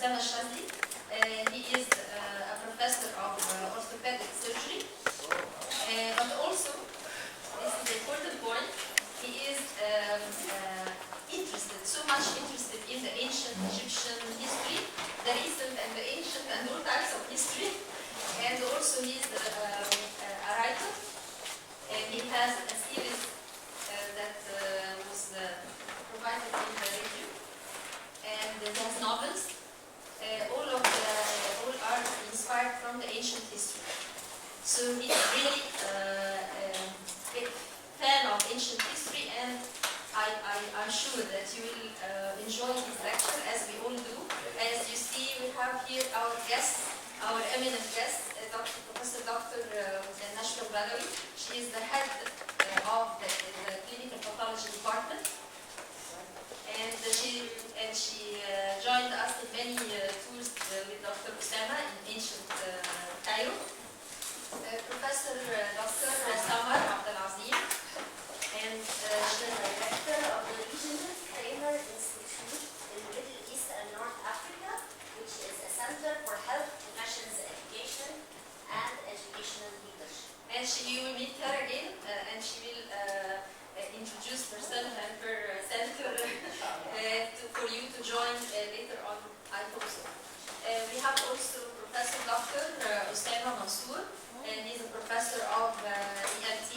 أسامة الشاذلي. He is a professor of orthopedic surgery, but also, this is the important point, he is so much interested in the ancient Egyptian history, the recent and the ancient and all types of history, and also he is a writer. He has a series that was provided in the review, and he has novels. All are inspired from the ancient history. So he's really a big fan of ancient history, and I'm sure that you will enjoy his lecture, as we all do. As you see, we have here our guest, our eminent guest, Professor Dr. Nashwa Badawi. She is the head of the clinical pathology department, and she joined us in many tours with Dr. Osama in ancient Cairo. Professor Dr. Samar Abdelazim, and the director of the Regional Kramer Institute in Middle East and North Africa, which is a center for health professions education and educational leadership. And you will meet her again, and she will introduce herself and her center for you to join later on, I hope so. We have also Professor Dr. Osama Mansour, and he's a professor of ELT,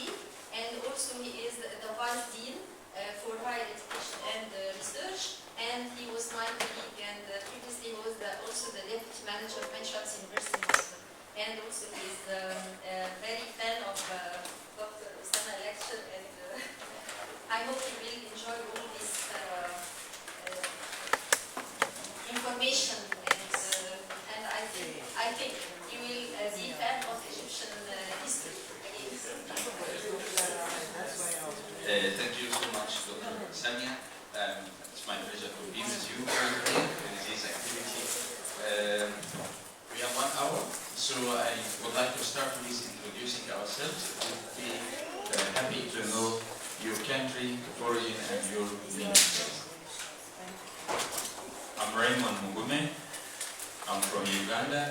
and also he is the Vice Dean for Higher Education and Research, and he was my colleague, and previously he was also the Deputy Manager of Benchats University in Boston. And also he is a very fan of Dr. Osama's lecture, and I hope you will enjoy all this information, and I think you will be a fan of Egyptian history. Thank you so much, Dr. Samia. It's my pleasure to be with you today in this activity. We have 1 hour, so I would like to start with introducing ourselves. We'll be happy to know your country, origin, and your ministry. I'm Raymond Mugume. I'm from Uganda.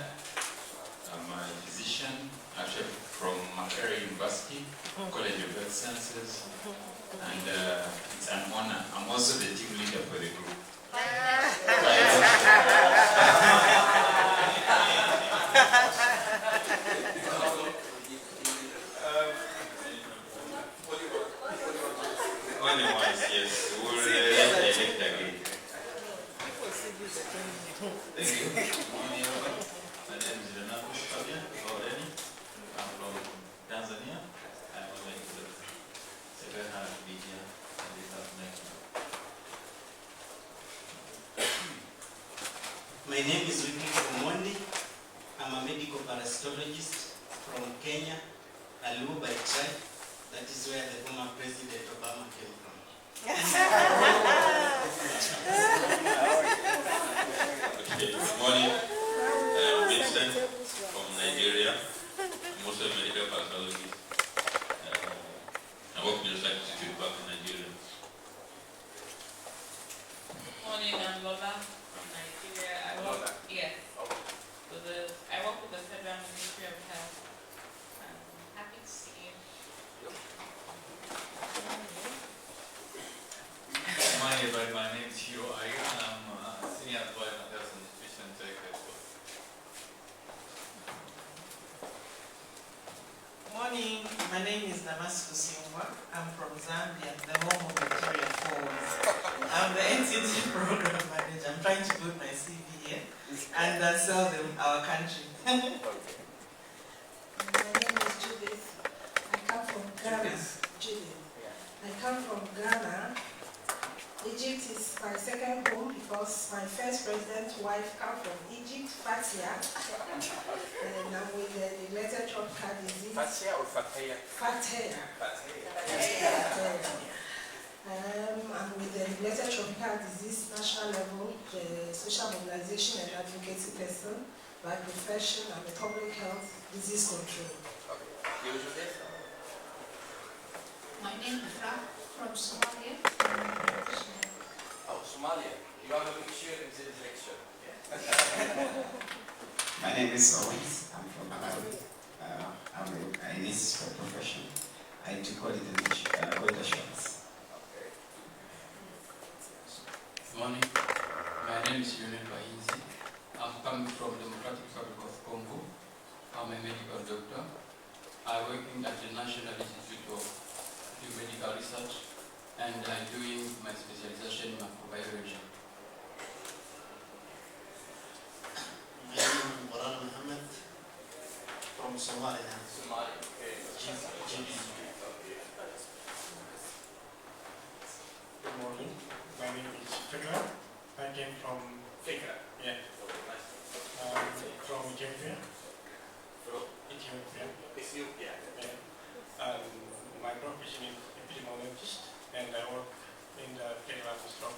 I'm a physician, actually from Makerere University, College of Health Sciences, and it's an honor. I'm also the team leader for the group. Otherwise, yes, we'll elect again. Thank you. My name is Renato Fabian already. I'm from Tanzania. I'm a medical secretary of media and international. My name is Wiki Omondi. I'm a medical parasitologist from Kenya, Aluo by tribe. That is where the former President Obama came from. Okay, good morning. I'm Vincent from Nigeria. I'm also a medical pathologist. I work in the Institute back in Nigeria. Morning, I'm Lola from Nigeria. I work with the Federal Ministry of Health. I'm happy to see you. My name is Hiro Aiga, and I'm a senior advisor on health and nutrition tech at Morning, my name is Damascus Yungwa. I'm from Zambia, the home of Victoria Falls. I'm the NCT program manager. I'm trying to build my CV here and sell them our country. My name is Judith. I come from Ghana. Judith. I come from Ghana. Egypt is my second home because my first president's wife came from Egypt, Fatia. And I'm with the neglected tropical disease. Fatia or Fatia? Fatia. I'm with the neglected tropical disease national level, the social mobilization and advocacy person by profession and the public health disease control. Okay. My name is Ra from Somalia. Oh, Somalia. You have a picture in this lecture. Yeah. My name is Owens. I'm from Malawi. I'm an analyst by profession. I do quality assurance. Good morning. My name is Yolanda. I'm coming from the Democratic Republic of Congo. I'm a medical doctor. I work at the National Institute of Medical Research, and I'm doing my specialization in microbiology. My name is Moran Mohammed from Somalia. Somalia, okay. Good morning. My name is Fikra. I came from Fikra. Yeah. From Ethiopia. Ethiopia. Yeah. My profession is epidemiologist, and I work in the federal hospital.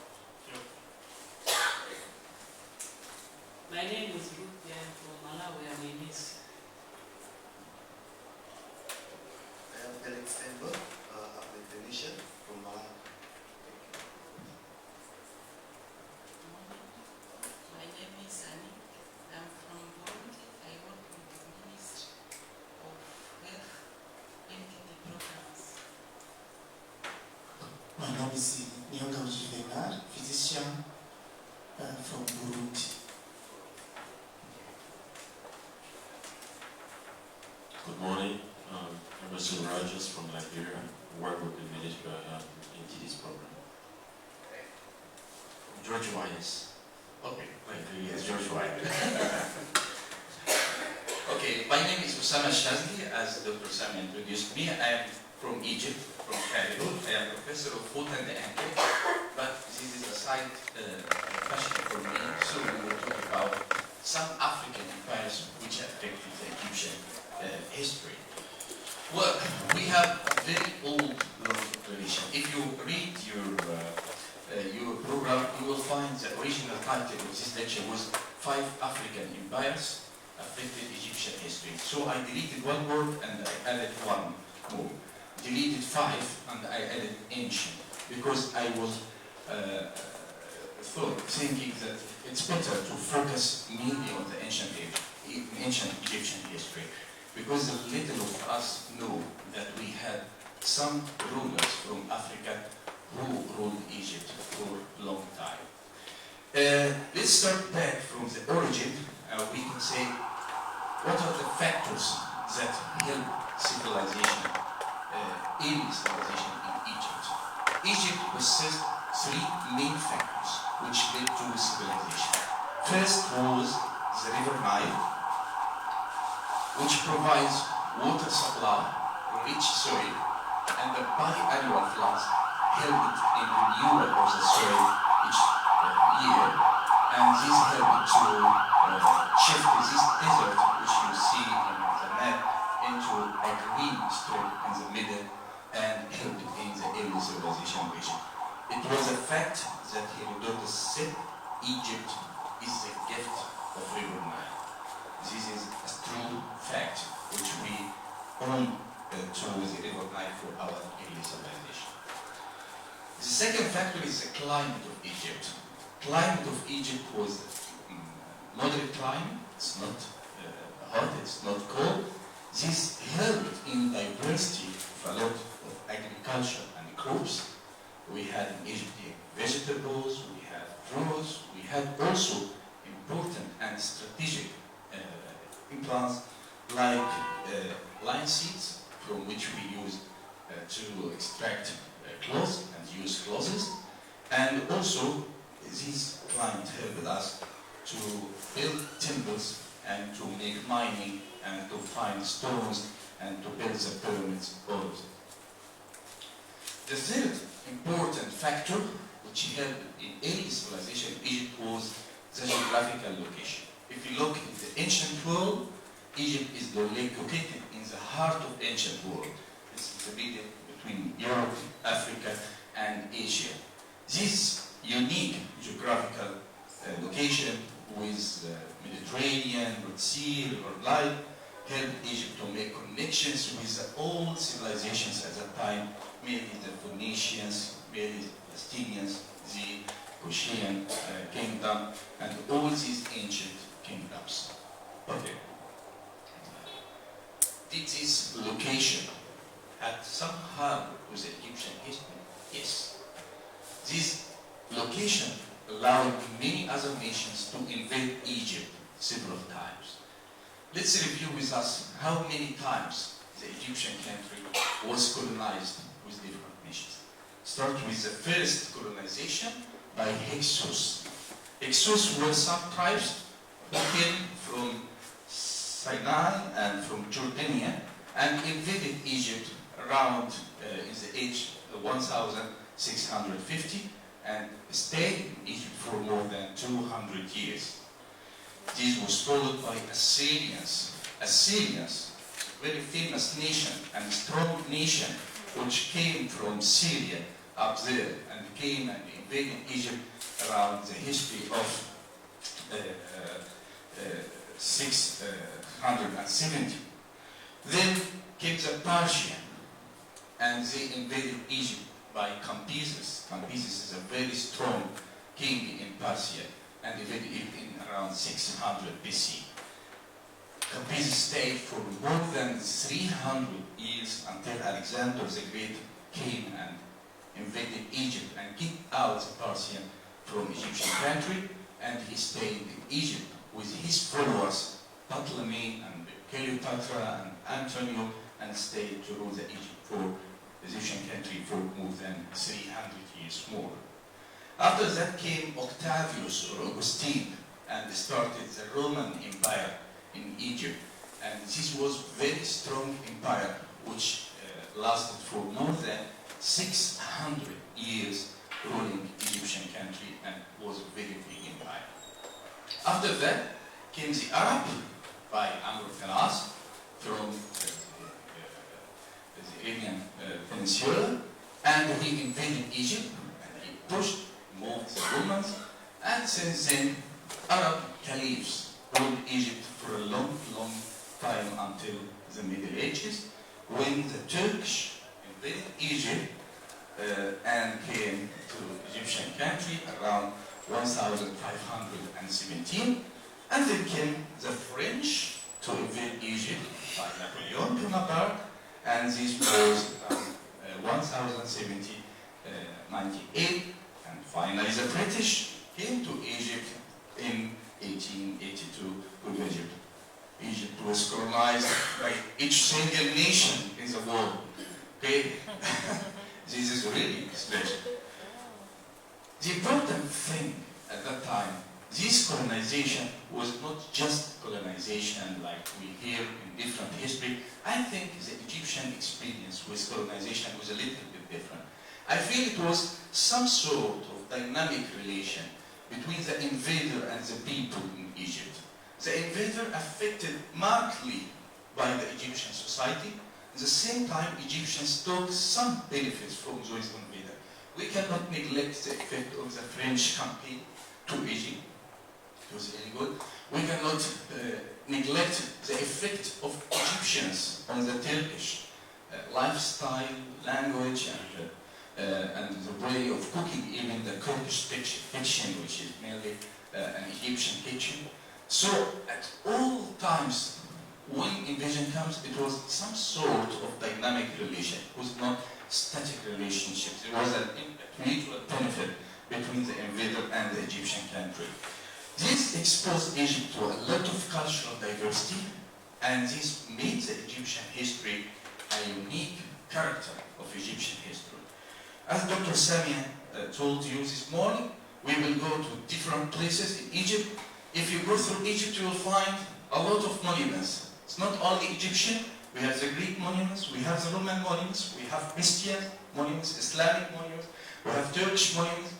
My name is Ruth. I am from Malawi. I'm a nurse. I am Felix Steinberg. I'm a clinician from Malawi. My name is Annie. I'm from Burundi. I work with the Ministry of Health MTT programs. My name is Nyonga Ujivenga, physician from Burundi. Good morning. I'm Mr. Rogers from Liberia. I work with the military into this program. George Wise. Okay, Yes, George Wise. Okay, my name is Osama Shazi, as Dr. Sam introduced me. I am from Egypt, from Cairo. I am professor of foot and ankle, but this is a side passion for me. So we will talk about some African empires which affected the Egyptian history. Well, we have a very old long tradition. If you read your program, you will find the original title of this lecture was 5 African Empires Affected Egyptian History. So I deleted one word and I added one more. Deleted 5 and I added ancient, because I was thinking that it's better to focus mainly on the ancient Egyptian history, because little of us know that we had some rulers from Africa who ruled Egypt for a long time. Let's start back from the origin. We can say, what are the factors that help civilization, early civilization in Egypt? Egypt possessed 3 main factors which led to civilization. First was the river Nile, which provides water supply, rich soil, and the biannual floods helped in renewal of the soil each year, and this helped to shift this desert, which you see in the map, into a green strip in the middle, and helped in the early civilization of Egypt. It was a fact that Herodotus said Egypt is the gift of river Nile. This is a true fact which we own to the river Nile for our early civilization. The second factor is the climate of Egypt. Climate of Egypt was moderate climate. It's not hot, it's not cold. This helped in diversity of a lot of agriculture and crops. We had in Egypt vegetables, we had fruits, we had also important and strategic implants like linseeds, from which we use to extract cloth and use clothes, and also this climate helped us to build temples and to make mining and to find stones and to build the pyramids, all of it. The third important factor which helped in early civilization in Egypt was the geographical location. If you look at the ancient world, Egypt is located in the heart of ancient world. This is the region between Europe, Africa, and Asia. This unique geographical location with Mediterranean, Red Sea, River Nile, helped Egypt to make connections with the old civilizations at that time, mainly the Phoenicians, mainly the Palestinians, the Cushian kingdom, and all all these ancient kingdoms. Okay. Did this location have some harm with the Egyptian history? Yes. This location allowed many other nations to invade Egypt several times. Let's review with us how many times the Egyptian country was colonized with different nations. Start with the first colonization by Hyksos. Hyksos were some tribes who came from Sinai and from Jordania and invaded Egypt around in the age 1650 and stayed in Egypt for more than 200 years. This was followed by Assyrians. Assyrians, a very famous nation and strong nation, which came from Syria up there and came and invaded Egypt around the history of 670. Then came the Persian, and they invaded Egypt by Cambyses. Cambyses is a very strong king in Persia and invaded it in around 600 BC. Cambyses stayed for more than 300 years until Alexander the Great came and invaded Egypt and kicked out the Persian from Egyptian country, and he stayed in Egypt with his followers, Ptolemy and Cleopatra and Antonio, and stayed to rule the Egypt for the Egyptian country for more than 300 years more. After that came Octavius or Augustine and started the Roman Empire in Egypt, and this was a very strong empire which lasted for more than 600 years ruling Egyptian country and was a very big empire. After that came the Arab by Amr ibn al-As from the Arabian Peninsula, and he invaded Egypt and he pushed, moved the Romans, and since then Arab caliphs ruled Egypt for a long time until the Middle Ages, when the Turkish invaded Egypt and came to Egyptian country around 1517, and then came the French to invade Egypt by Napoleon Bonaparte, and this was 1798, and finally the British came to Egypt in 1882 with Egypt. Egypt was colonized by each single nation in the world. Okay? This is really special. The important thing at that time, this colonization was not just colonization like we hear in different history. I think the Egyptian experience with colonization was a little bit different. I feel it was some sort of dynamic relation between the invader and the people in Egypt. The invader affected markedly by the Egyptian society. At the same time, Egyptians took some benefits from those invaders. We cannot neglect the effect of the French campaign to Egypt. It was very good. We cannot neglect the effect of Egyptians on the Turkish lifestyle, language, and the way of cooking, even the Kurdish kitchen, which is mainly an Egyptian kitchen. So at all times, when invasion comes, it was some sort of dynamic relation. It was not static relationships. It was a mutual benefit between the invader and the Egyptian country. This exposed Egypt to a lot of cultural diversity, and this made the Egyptian history a unique character of Egyptian history. As Dr. Samia told you this morning, we will go to different places in Egypt. If you go through Egypt, you will find a lot of monuments. It's not only Egyptian. We have the Greek monuments, we have the Roman monuments, we have Christian monuments, Islamic monuments, we have Turkish monuments.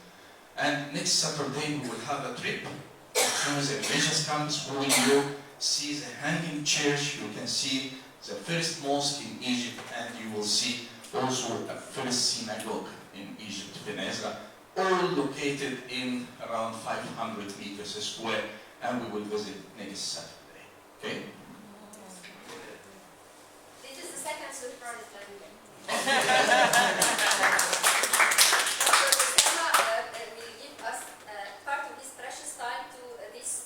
And next Saturday we will have a trip through the religious campus where you will see the hanging church, you can see the first mosque in Egypt, and you will see also a first synagogue in Egypt, in Ezra, all located in around 500 meters square, and we will visit next Saturday. Okay? This is the second surprise. Dr. Asama will give us part of his precious time to this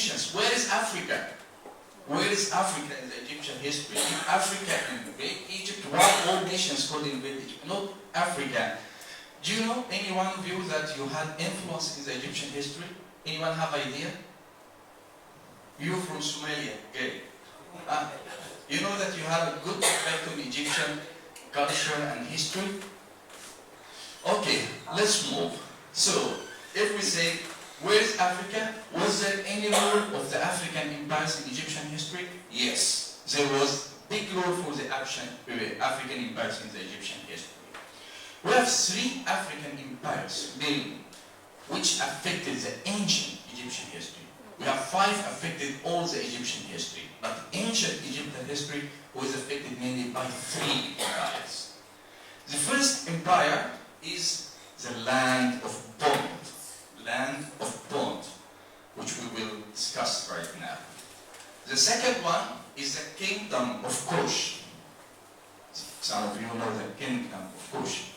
nations. Where is Africa? Where is Africa in the Egyptian history? In Africa invade Egypt, why all nations could invade Egypt? Not Africa. Do you know, any one of you, that you had influence in the Egyptian history? Anyone have idea? You from Somalia, okay. You know that you have a good effect on Egyptian culture and history? Okay, let's move. So, if we say, where is Africa? Was there any role of the African empires in Egyptian history? Yes, there was big role for the African empires in the Egyptian history. We have 3 African empires mainly, which affected the ancient Egyptian history. We have 5 affected all the Egyptian history, but ancient Egyptian history was affected mainly by 3 empires. The first empire is the land of bond. Land of bond, which we will discuss right now. The second one is the kingdom of Kush. Some of you know the kingdom of Kush.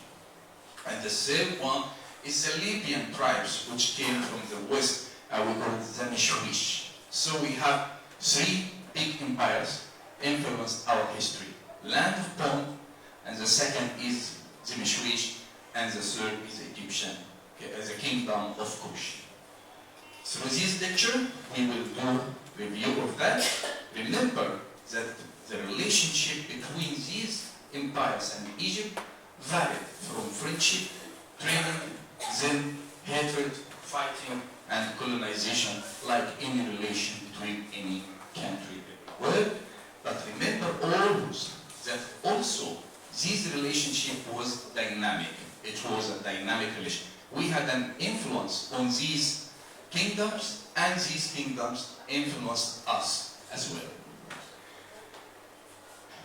And the third one is the Libyan tribes, which came from the west, we call it the Mishwish. So we have 3 big empires influenced our history. Land of bond, and the second is the Mishwish, and the third is the Egyptian, the kingdom of Kush. Through this lecture, we will do review of that. Remember that the relationship between these empires and Egypt varied from friendship, training, then hatred, fighting, and colonization, like any relation between any country in the world. But remember always that also this relationship was dynamic. It was a dynamic relation. We had an influence on these kingdoms, and these kingdoms influenced us as well.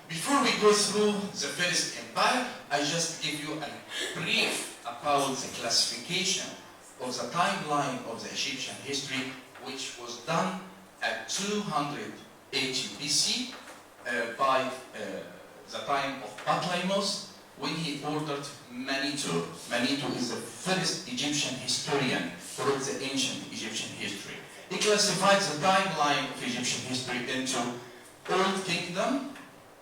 Before we go through the first empire, I just give you a brief about the classification of the timeline of the Egyptian history, which was done at 280 BC by the time of Ptolemy, when he ordered Manitou. Manitou is the first Egyptian historian who wrote the ancient Egyptian history. He classified the timeline of Egyptian history into Old Kingdom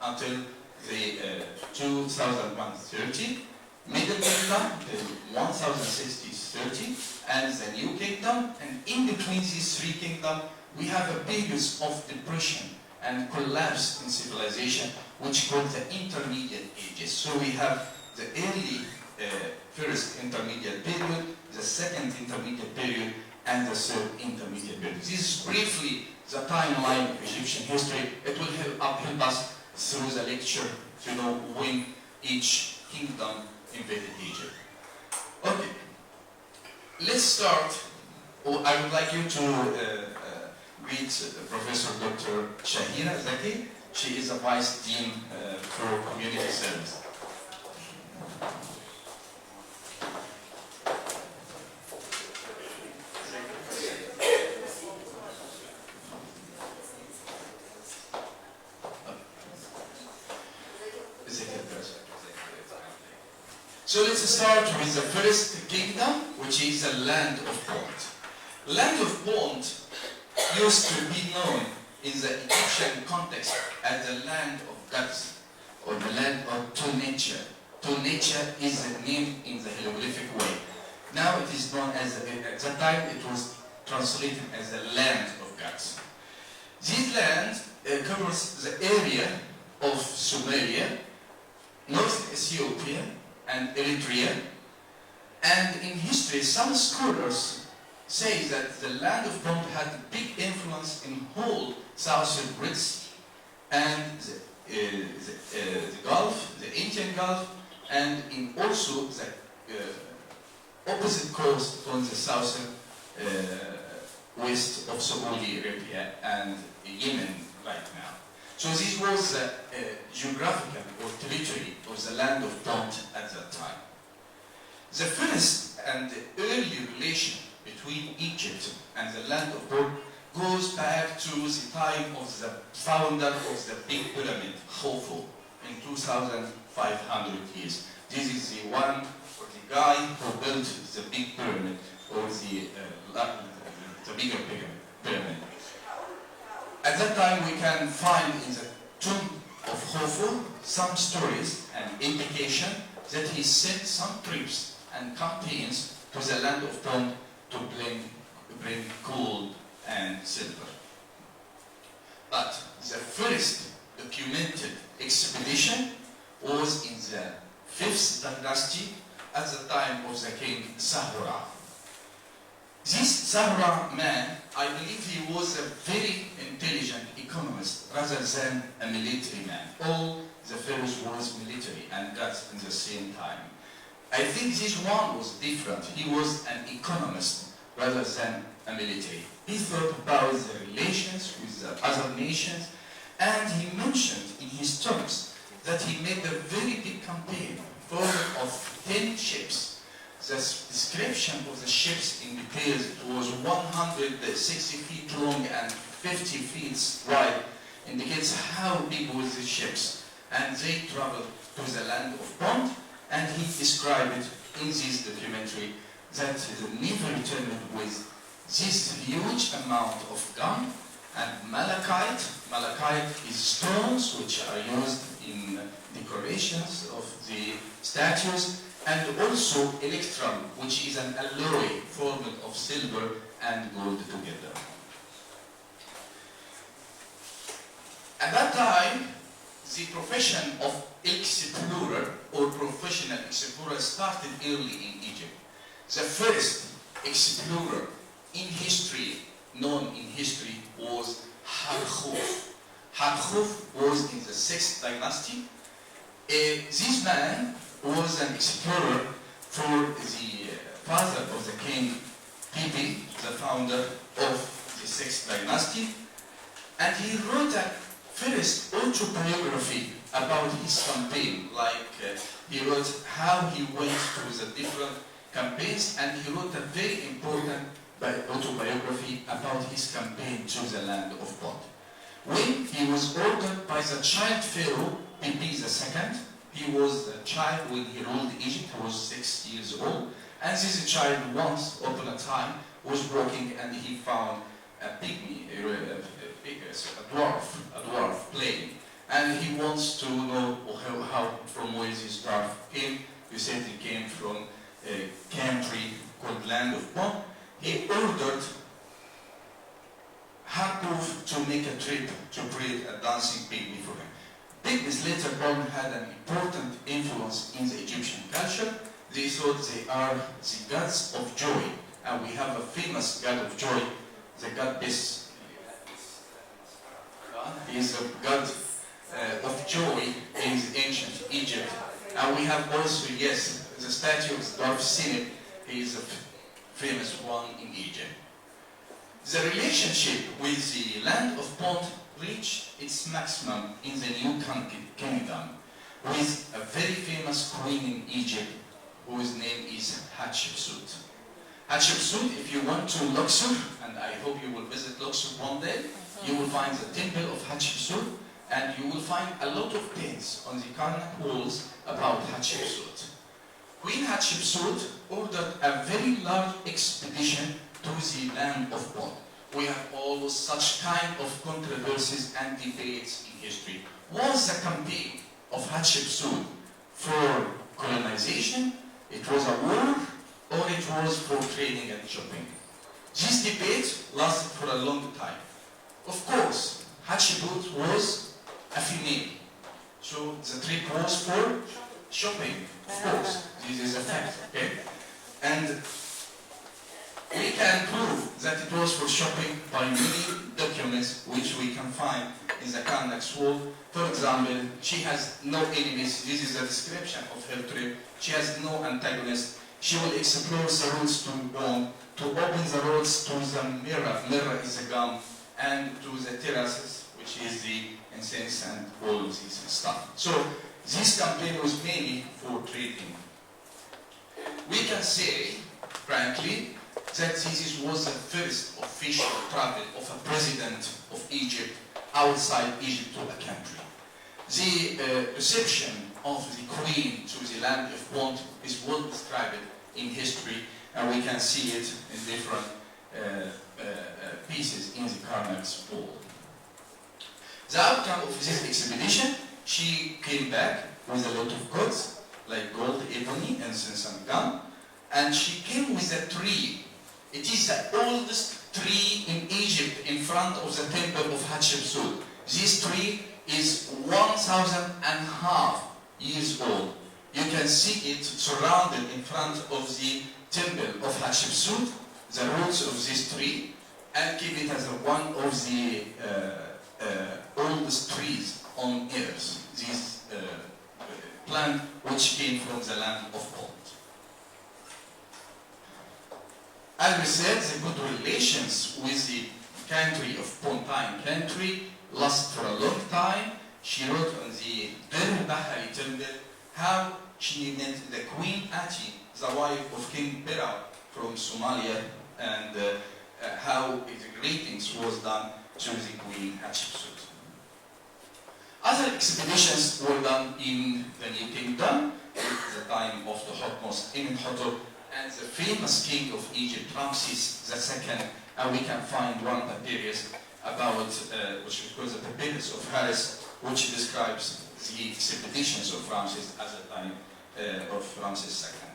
until the 2130, Middle Kingdom till 1060-30, and the New Kingdom. And in between these 3 kingdoms, we have a period of depression and collapse in civilization, which called the intermediate ages. So we have the early first intermediate period, the second intermediate period, and the third intermediate period. This is briefly the timeline of Egyptian history. It will help us through the lecture to know when each kingdom invaded Egypt. Okay, let's start. I would like you to meet Professor Dr. Shahira Zaki. She is a Vice Dean for Community Service. So let's start with the first kingdom, which is the land of bond. Land of bond used to be known in the Egyptian context as the land of gods, or the land of Tunisia. Tunisia is the name in the hieroglyphic way. Now it is known as, at that time it was translated as the land of gods. This land covers the area of Somalia, North Ethiopia, and Eritrea. And in history, some scholars say that the land of bond had a big influence in whole southern Red Sea and the Gulf, the Indian Gulf, and in also the opposite coast on the southern west of Saudi Arabia and Yemen right now. So this was the geographical or territory of the land of bond at that time. The first and the early relation between Egypt and the land of bond goes back to the time of the founder of the big pyramid, Khufu, in 2,500 years. This is the one, or the guy who built the big pyramid, or the bigger pyramid. At that time, we can find in the tomb of Khufu some stories and indication that he sent some troops and campaigns to the land of Pond to bring gold and silver. But the first documented expedition was in the 5th dynasty at the time of the king Sahura. This Sahura man, I believe he was a very intelligent economist rather than a military man. All the pharaohs was military and gods at the same time. I think this one was different. He was an economist rather than a military. He thought about the relations with the other nations, and he mentioned in his terms that he made a very big campaign full of 10 ships. The description of the ships in details, it was 160 feet long and 50 feet wide, indicates how big was the ships. And they traveled to the land of Pond, and he described it in this documentary that the Navy returned with this huge amount of gun and malachite. Malachite is stones which are used in decorations of the statues, and also electrum, which is an alloy formed of silver and gold together. At that time, the profession of explorer or professional explorer started early in Egypt. The first explorer in history, known in history, was Harkhuf. Harkhuf was in the 6th dynasty. This man was an explorer for the father of the king Pipi, the founder of the 6th dynasty, and he wrote a first autobiography about his campaign, like he wrote how he went through the different campaigns, and he wrote a very important autobiography about his campaign to the land of Pond. When he was ordered by the child pharaoh Pipi II, he was a child when he ruled Egypt. He was 6 years old, and this child once upon a time was walking and he found a pygmy, a dwarf playing, and he wants to know how from where this dwarf came. He said he came from a country called land of Pond. He ordered Harkhuf to make a trip to create a dancing pygmy for him. Pygmies later on had an important influence in the Egyptian culture. They thought they are the gods of joy, and we have a famous god of joy, the god Bes. He is a god of joy in ancient Egypt. And we have also, yes, the statue of the dwarf Sinib. He is a famous one in Egypt. The relationship with the land of Pond reached its maximum in the New Kingdom with a very famous queen in Egypt whose name is Hatshepsut. Hatshepsut, if you went to Luxor, and I hope you will visit Luxor one day, you will find the temple of Hatshepsut, and you will find a lot of paintings on the Karnak walls about Hatshepsut. Queen Hatshepsut ordered a very large expedition to the land of Pond. We have always such kind of controversies and debates in history. Was the campaign of Hatshepsut for colonization, it was a war, or it was for trading and shopping? This debate lasted for a long time. Of course, Hatshepsut was a female, so the trip was for shopping. Of course, this is a fact, okay? And we can prove that it was for shopping by many documents which we can find in the Karnak's wall. For example, she has no enemies. This is a description of her trip. She has no antagonist. She will explore the roads to Rome, to open the roads to the mirror. Mirror is a gum, and to the terraces, which is the incense and all of this stuff. So this campaign was mainly for trading. We can say, frankly, that this was the first official travel of a president of Egypt outside Egypt to a country. The reception of the queen to the land of Pond is well described in history, and we can see it in different pieces in the Karnak's wall. The outcome of this expedition, she came back with a lot of goods, like gold, ebony, and some gum, and she came with a tree. It is the oldest tree in Egypt in front of the temple of Hatshepsut. This tree is 1,500 years old. You can see it surrounded in front of the temple of Hatshepsut, the roots of this tree, and keep it as one of the oldest trees on earth. This plant which came from the land of Pont. As we said, the good relations with the country of Pontine country last for a long time. She wrote on the Bir Bahari temple how she met the Queen Ati, the wife of King Pera from Somalia, and how the greetings was done to the Queen Hatshepsut. Other expeditions were done in the New Kingdom at the time of the Hotmos Amenhotep and the famous king of Egypt, Ramses II, and we can find one papyrus about, which is called the Papyrus of Harris, which describes the expeditions of Ramses at the time of Ramses II.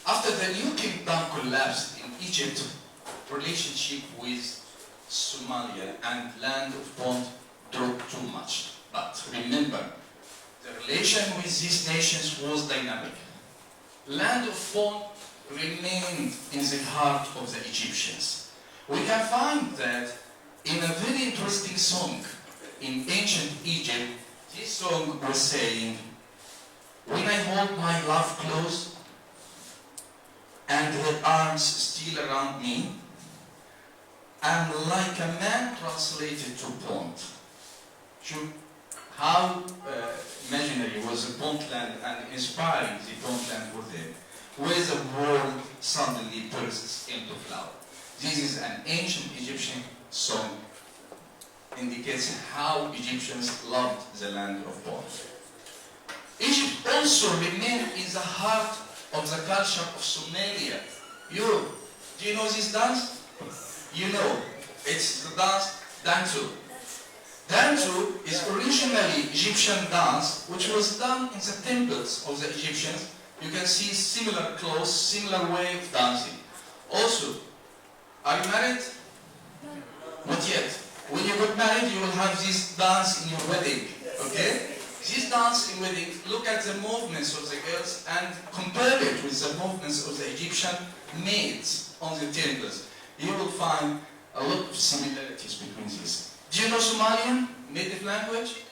After the New Kingdom collapsed in Egypt, relationship with Somalia and land of Pont dropped too much. But remember, the relation with these nations was dynamic. Land of Pont remained in the heart of the Egyptians. We can find that in a very interesting song in ancient Egypt. This song was saying, "When I hold my love close and her arms still around me, I'm like a man translated to Pont." How imaginary was the Pont land and inspiring the Pont land for them, where the world suddenly bursts into flower. This is an ancient Egyptian song, indicates how Egyptians loved the land of Pont. Egypt also remained in the heart of the culture of Somalia. Do you know this dance? You know, it's the dance Dantu. Dantu is originally Egyptian dance, which was done in the temples of the Egyptians. You can see similar clothes, similar way of dancing. Also, are you married? Not yet. When you get married, you will have this dance in your wedding, okay? This dance in wedding, look at the movements of the girls and compare it with the movements of the Egyptian maids on the temples. You will find a lot of similarities between these. Do you know Somalian, native language?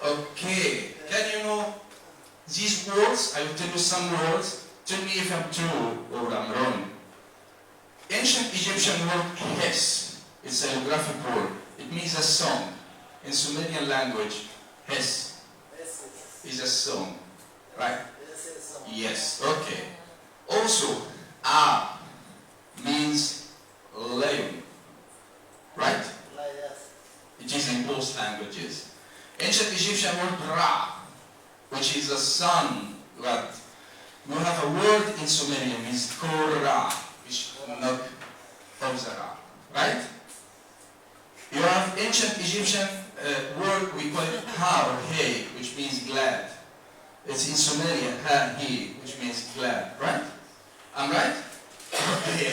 Okay. Can you know these words? I will tell you some words. Tell me if I'm true or I'm wrong. Ancient Egyptian word hes. It's a geographic word. It means a song. In Sumerian language, hes is a song. Right? Yes. Okay. Also, a means lion. Right? It is in both languages. Ancient Egyptian word Ra, which is the sun god. We have a word in Sumerian means Korra, which not of the Ra. Right? You have ancient Egyptian word we call it Ha or He, which means glad. It's in Sumerian Ha He, which means glad. Right? I'm right? Okay.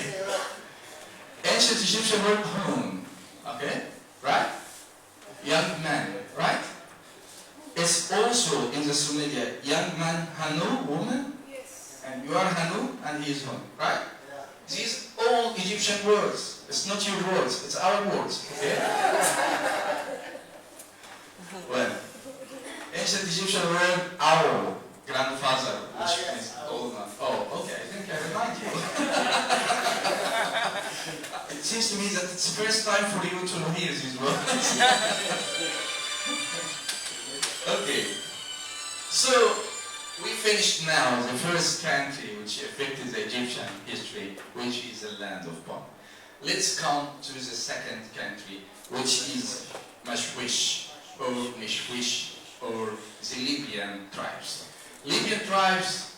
Ancient Egyptian word Hun. Okay? Right? Young man, right? It's also in the Somalia, young man, Hanu, woman, yes. And you are Hanu, and he is Hun, right? Yeah. These all Egyptian words. It's not your words, it's our words, okay? Well, ancient Egyptian word, our grandfather, which means old man. Oh, okay, I think I remind you. It seems to me that it's the first time for you to hear these words. Okay, so we finished now the first country which affected the Egyptian history, which is the land of Pont. Let's come to the second country, which is Mashwish, or Mishwish, or the Libyan tribes. Libyan tribes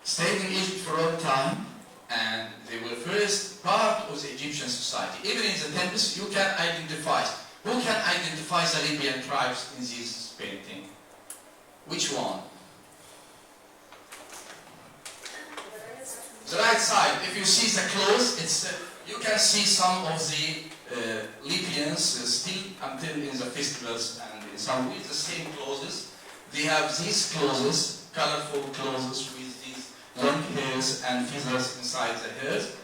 stayed in Egypt for a long time, and they were first part of the Egyptian society. Even in the temples, you can identify Who can identify the Libyan tribes in this painting? Which one? The right side. If you see the clothes, you can see some of the Libyans still until in the festivals and in some with the same clothes. They have these clothes, colorful clothes with these long hairs and feathers inside the hairs.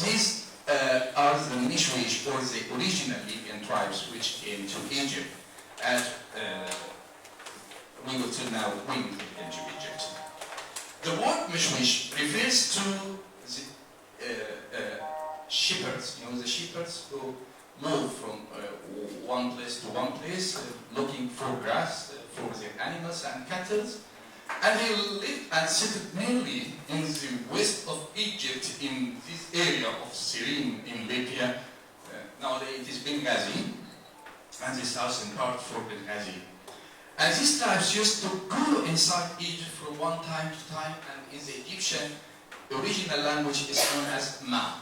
These are the Mishwish, or the original Libyan tribes which came to Egypt, and we will till now bring them into Egypt. The word Mishwish refers to the shepherds, the shepherds who move from one place to one place, looking for grass for their animals and cattle. And they lived and settled mainly in the west of Egypt, in this area of Syria in Libya. Nowadays it is Benghazi, and the southern part for Benghazi. And these tribes used to go inside Egypt from one time to time, and in the Egyptian original language is known as Ma,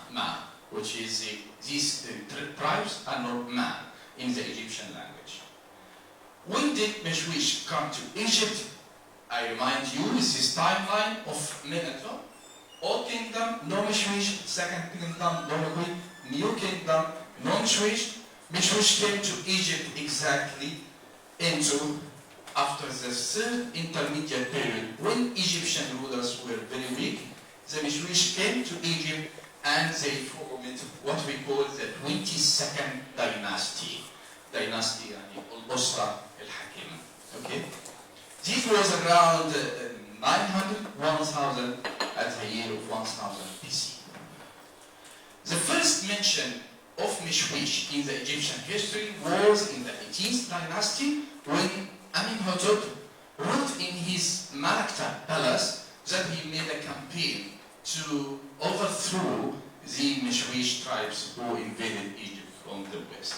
which is these tribes are not Ma in the Egyptian language. When did Mishwish come to Egypt? I remind you, this is timeline of Meneto. Old Kingdom, no Mishwish. Second Kingdom, no Mishwish. New Kingdom, no Mishwish. Mishwish came to Egypt exactly after the third intermediate period, when Egyptian rulers were very weak. The Mishwish came to Egypt and they formed what we call the 22nd dynasty. Dynasty, Al-Usra al-Hakim. Okay? This was around 1000 at the year of 1000 BC. The first mention of Mishwish in the Egyptian history was in the 18th dynasty when Amenhotep wrote in his Malakta palace that he made a campaign to overthrow the Mishwish tribes who invaded Egypt from the west.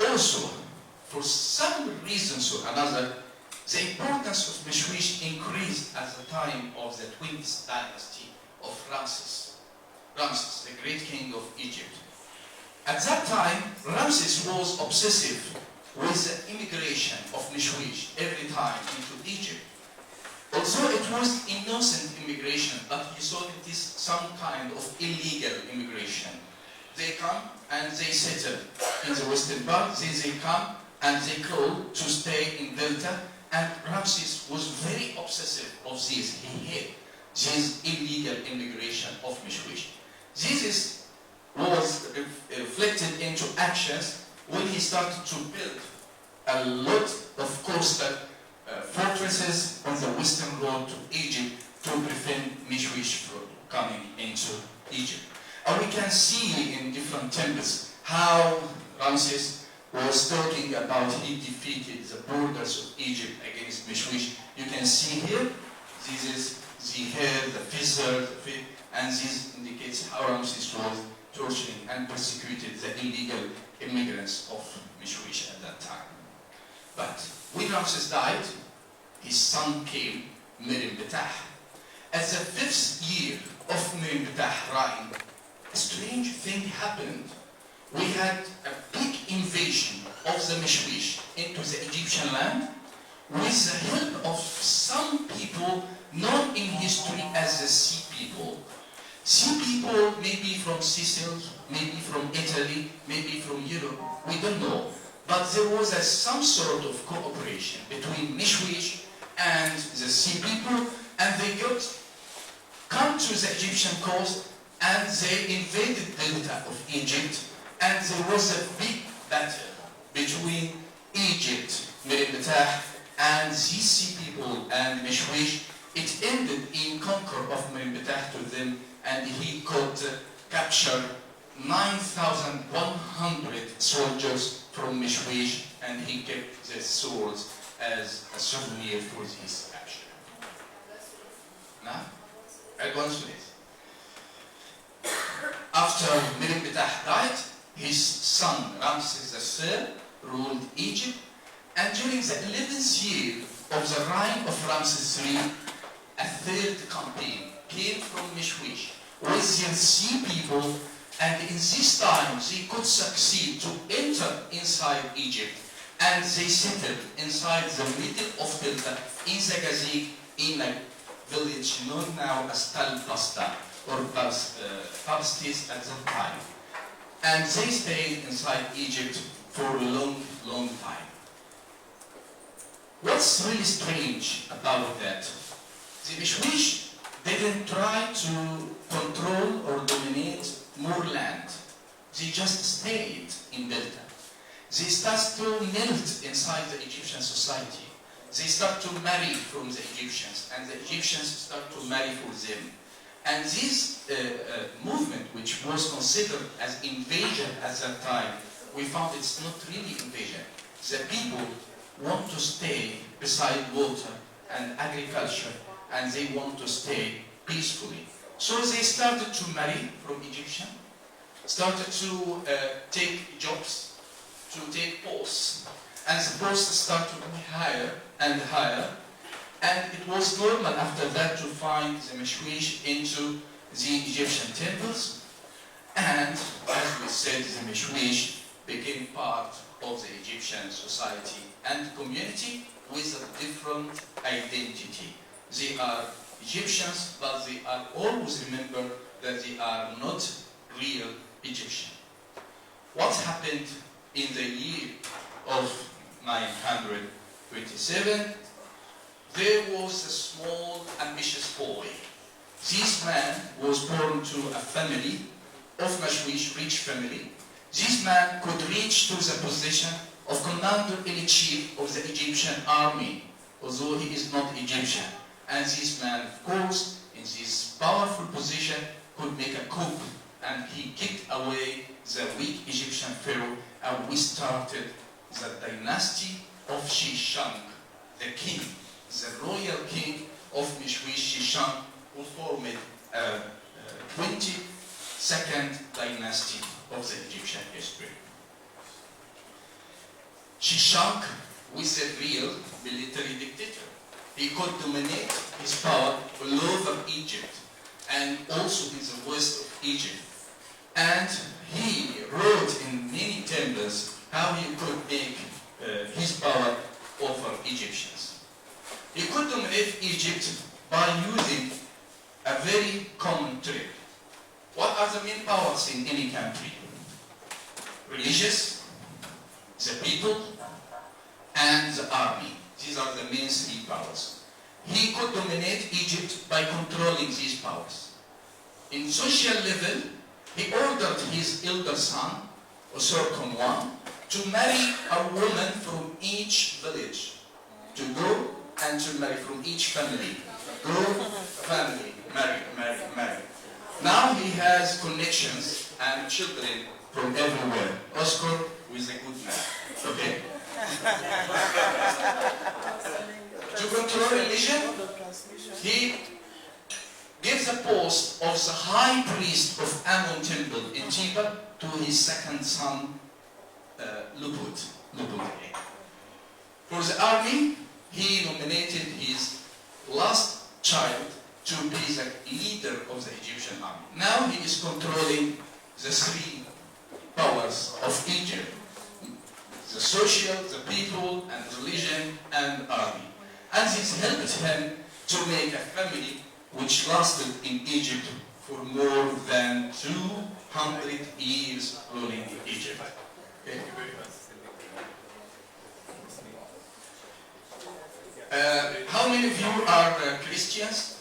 Also, for some reasons or another, the importance of Mishwish increased at the time of the 20th dynasty of Ramses, the great king of Egypt. At that time, Ramses was obsessive with the immigration of Mishwish every time into Egypt. Although it was innocent immigration, but he thought it is some kind of illegal immigration. They come and they settle in the western part, they come and they call to stay in Delta. And Ramses was very obsessive of this. He hated this illegal immigration of Mishwish. This was reflected into actions when he started to build a lot of coastal fortresses on the western road to Egypt to prevent Mishwish from coming into Egypt. And we can see in different temples how Ramses was talking about he defeated the borders of Egypt against Mishwish. You can see here, this is the hair, the feather, the feet, and this indicates how Ramses was torturing and persecuted the illegal immigrants of Mishwish at that time. But when Ramses died, his son came, Merimbetah. At the 5th year of Merimbetah's reign, a strange thing happened. We had a big invasion of the Mishwish into the Egyptian land with the help of some people known in history as the Sea people. Sea people may be from Sicily, maybe from Italy, maybe from Europe, we don't know. But there was some sort of cooperation between Mishwish and the Sea people, and they come to the Egyptian coast and they invaded the Delta of Egypt. And there was a big battle between Egypt, Merimbetah, and these Sea people and Mishwish. It ended in conquer of Merimbetah to them, and he could capture 9,100 soldiers from Mishwish, and he kept the swords as a souvenir for his capture. After Merimbetah died, his son Ramses III ruled Egypt, and during the 11th year of the reign of Ramses III, a third campaign came from Mishwish with their Sea people And in this time, they could succeed to enter inside Egypt, and they settled inside the middle of Delta, in Zagazig, in a village known now as Talpasta, or Pastis at that time. And they stayed inside Egypt for a long, long time. What's really strange about that? The Mishwish didn't try to control or dominate more land. They just stayed in Delta. They start to melt inside the Egyptian society. They start to marry from the Egyptians, and the Egyptians start to marry for them. And this movement, which was considered as invasion at that time, we found it's not really invasion. The people want to stay beside water and agriculture, and they want to stay peacefully. So they started to marry from Egyptian, started to take jobs, to take posts, and the posts started to be higher and higher. And it was normal after that to find the Mishwish into the Egyptian temples. And as we said, the Mishwish became part of the Egyptian society and community with a different identity. They are Egyptians, but they are always remember that they are not real Egyptian. What happened in the year of 927? There was a small, ambitious boy. This man was born to a family of Mashwish, rich family. This man could reach to the position of commander-in-chief of the Egyptian army, although he is not Egyptian. And this man, of course, in this powerful position, could make a coup, and he kicked away the weak Egyptian pharaoh, and we started the dynasty of Shishang, the king, the royal king of Mishwish Shishang, who formed a 22nd dynasty of the Egyptian history. Shishang was a real military dictator. He could dominate his power all over Egypt and also in the west of Egypt. And he wrote in many tablets how he could make his power over Egyptians. He could dominate Egypt by using a very common trick. What are the main powers in any country? Religious, the people, and the army. These are the main three powers. He could dominate Egypt by controlling these powers. In social level, he ordered his elder son, Usurpon I, to marry a woman from each village, to go and to marry from each family. Go, family, marry, marry, marry. Now he has connections and children from everywhere. Oscar is a good man. Okay? To control religion, he gives the post of the high priest of Amon temple in Tiba to his second son, Luput. For the army, he nominated his last child to be the leader of the Egyptian army. Now he is controlling the three powers of Egypt: the social, the people, and religion, and army. And this helped him to make a family which lasted in Egypt for more than 200 years ruling Egypt. Thank you very much. How many of you are Christians?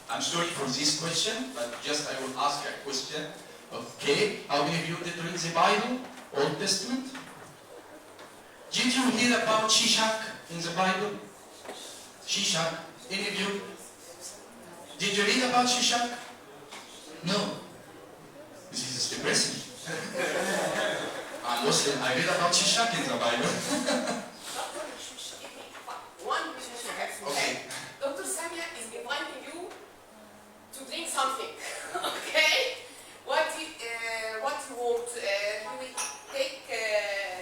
I'm sorry for this question, but just I will ask a question. Okay, how many of you did read the Bible, Old Testament? Did you hear about Shishak in the Bible? Shishak, any of you? Did you read about Shishak? No. This is depressing. I'm Muslim, I read about Shishak in the Bible. Okay. Dr. Samia is inviting you to drink something. Okay? What you want, you will take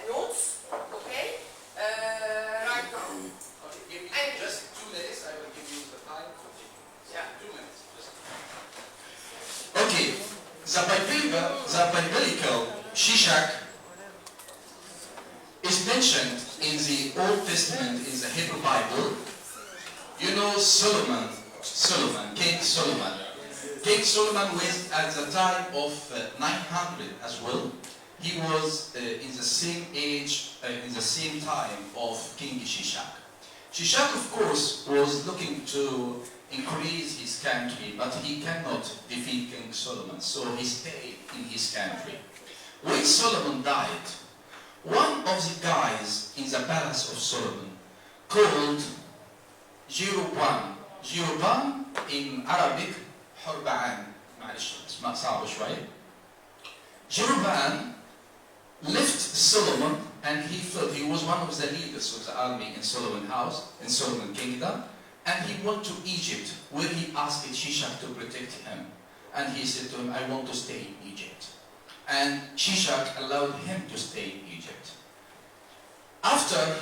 notes. Okay? Right now. Okay, give me just 2 minutes, I will give you the time. Yeah, 2 minutes. Okay, The biblical Shishak is mentioned in the Old Testament, in the Hebrew Bible. You know Solomon, King Solomon. King Solomon was at the time of 900 as well. He was in the same age, in the same time of King Shishak. Shishak, of course, was looking to increase his country, but he cannot defeat King Solomon, so he stayed in his country. When Solomon died, one of the guys in the palace of Solomon called Jeroboam. Jeroboam in Arabic, حربعان. معلش اسمها صعبة شوية. Jeroboam left Solomon, and he felt he was one of the leaders of the army in Solomon house, in Solomon kingdom, and he went to Egypt, where he asked Shishak to protect him. And he said to him, I want to stay in Egypt. And Shishak allowed him to stay in Egypt. After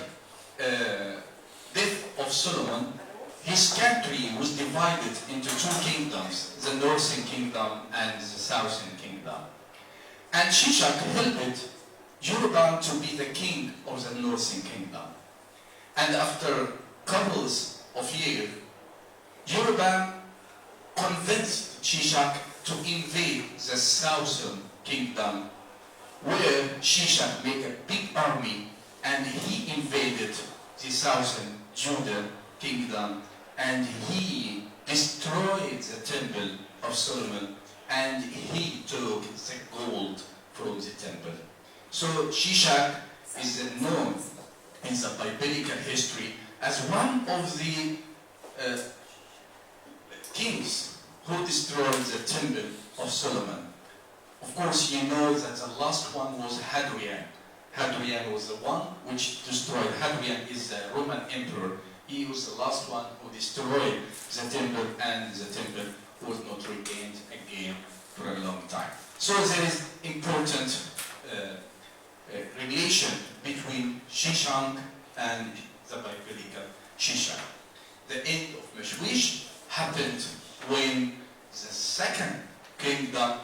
death of Solomon, his country was divided into two kingdoms, the northern kingdom and the southern kingdom. And Shishak helped Jeroboam to be the king of the northern kingdom. And after couples of years, Jeroboam convinced Shishak to invade the southern kingdom, where Shishak made a big army, and he invaded the southern Judah kingdom, and he destroyed the temple of Solomon, and he took the gold from the temple. So Shishak is known in the biblical history as one of the kings who destroyed the temple of Solomon. Of course, you know that the last one was Hadrian. Hadrian was the one which destroyed. Hadrian is the Roman emperor. He was the last one who destroyed the temple, and the temple was not regained again for a long time. So there is important relation between Shishak and the biblical Shishak. The end of Meshwish happened when the second kingdom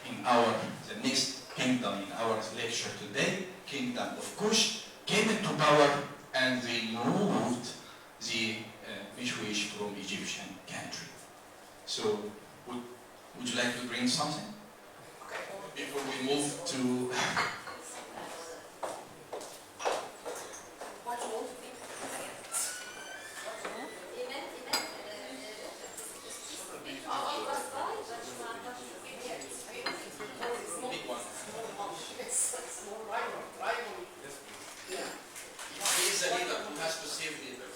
in the next kingdom in our lecture today, kingdom of Kush, came into power, and they moved the Meshwish from Egyptian country. So, would you like to bring something? Before we move to... He's the leader who has to save leaders.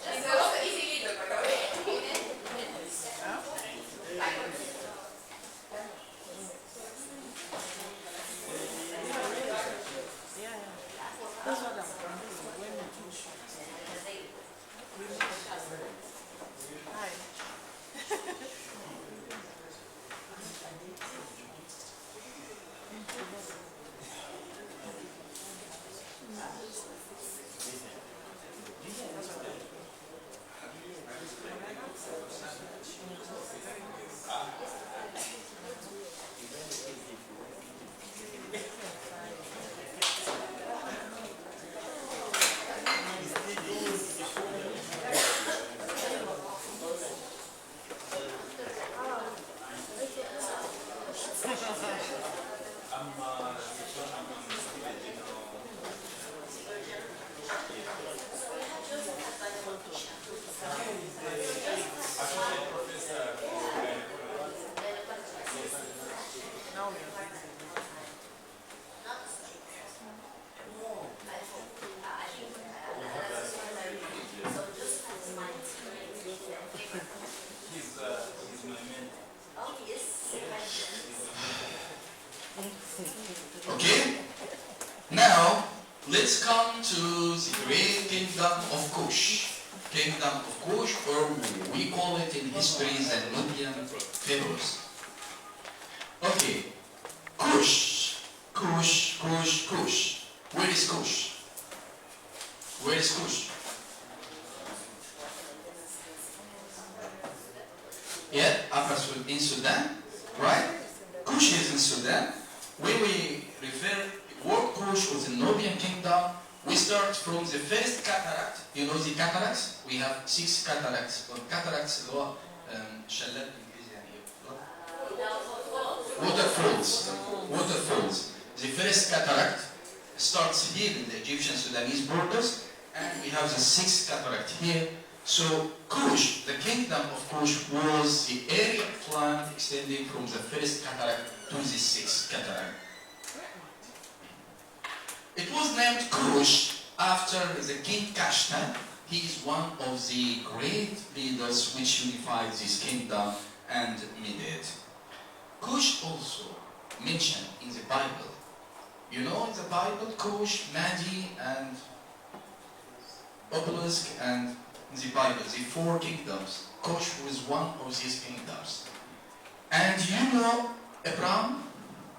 He's not an easy leader, by the way. Okay? Now, let's come to the great kingdom of Kush. Kingdom of Kush, or we call it in history the Nubian Pharaohs. Okay, Kush, Kush, Kush, Kush. Where is Kush? Where is Kush? in Sudan, right? Kush is in Sudan. When we refer word Kush was the Nubian kingdom, we start from the first cataract. You know the cataracts? We have 6 cataracts. Or cataracts اللي هو شلال بالانجليزي يعني ايه؟ Waterfalls. The first cataract starts here in the Egyptian-Sudanese borders, and we have the 6th cataract here. So Kush, the kingdom of Kush, was the area of land extending from the first cataract to the 6th cataract. It was named Kush after the king Kashtan. He is one of the great leaders which unified this kingdom and made it. Kush also mentioned in the Bible. You know in the Bible, Kush, Madi, and Obelisk, and in the Bible, the 4 kingdoms. Kush was one of these kingdoms. And you know Abraham,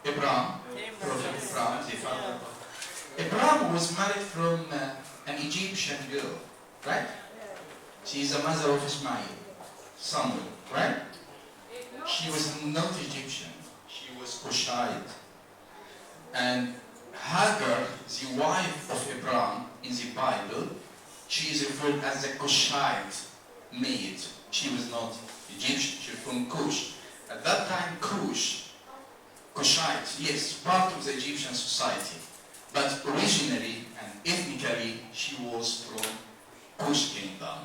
the father of Abraham was married from an Egyptian girl, right? She is the mother of Ismail, Samuel, right? She was not Egyptian, she was Kushite. And Hagar, the wife of Abraham in the Bible, she is referred as the Kushite maid. She was not Egyptian, she was from Kush. At that time, Kushite, yes, part of the Egyptian society. But originally and ethnically, she was from Kush kingdom.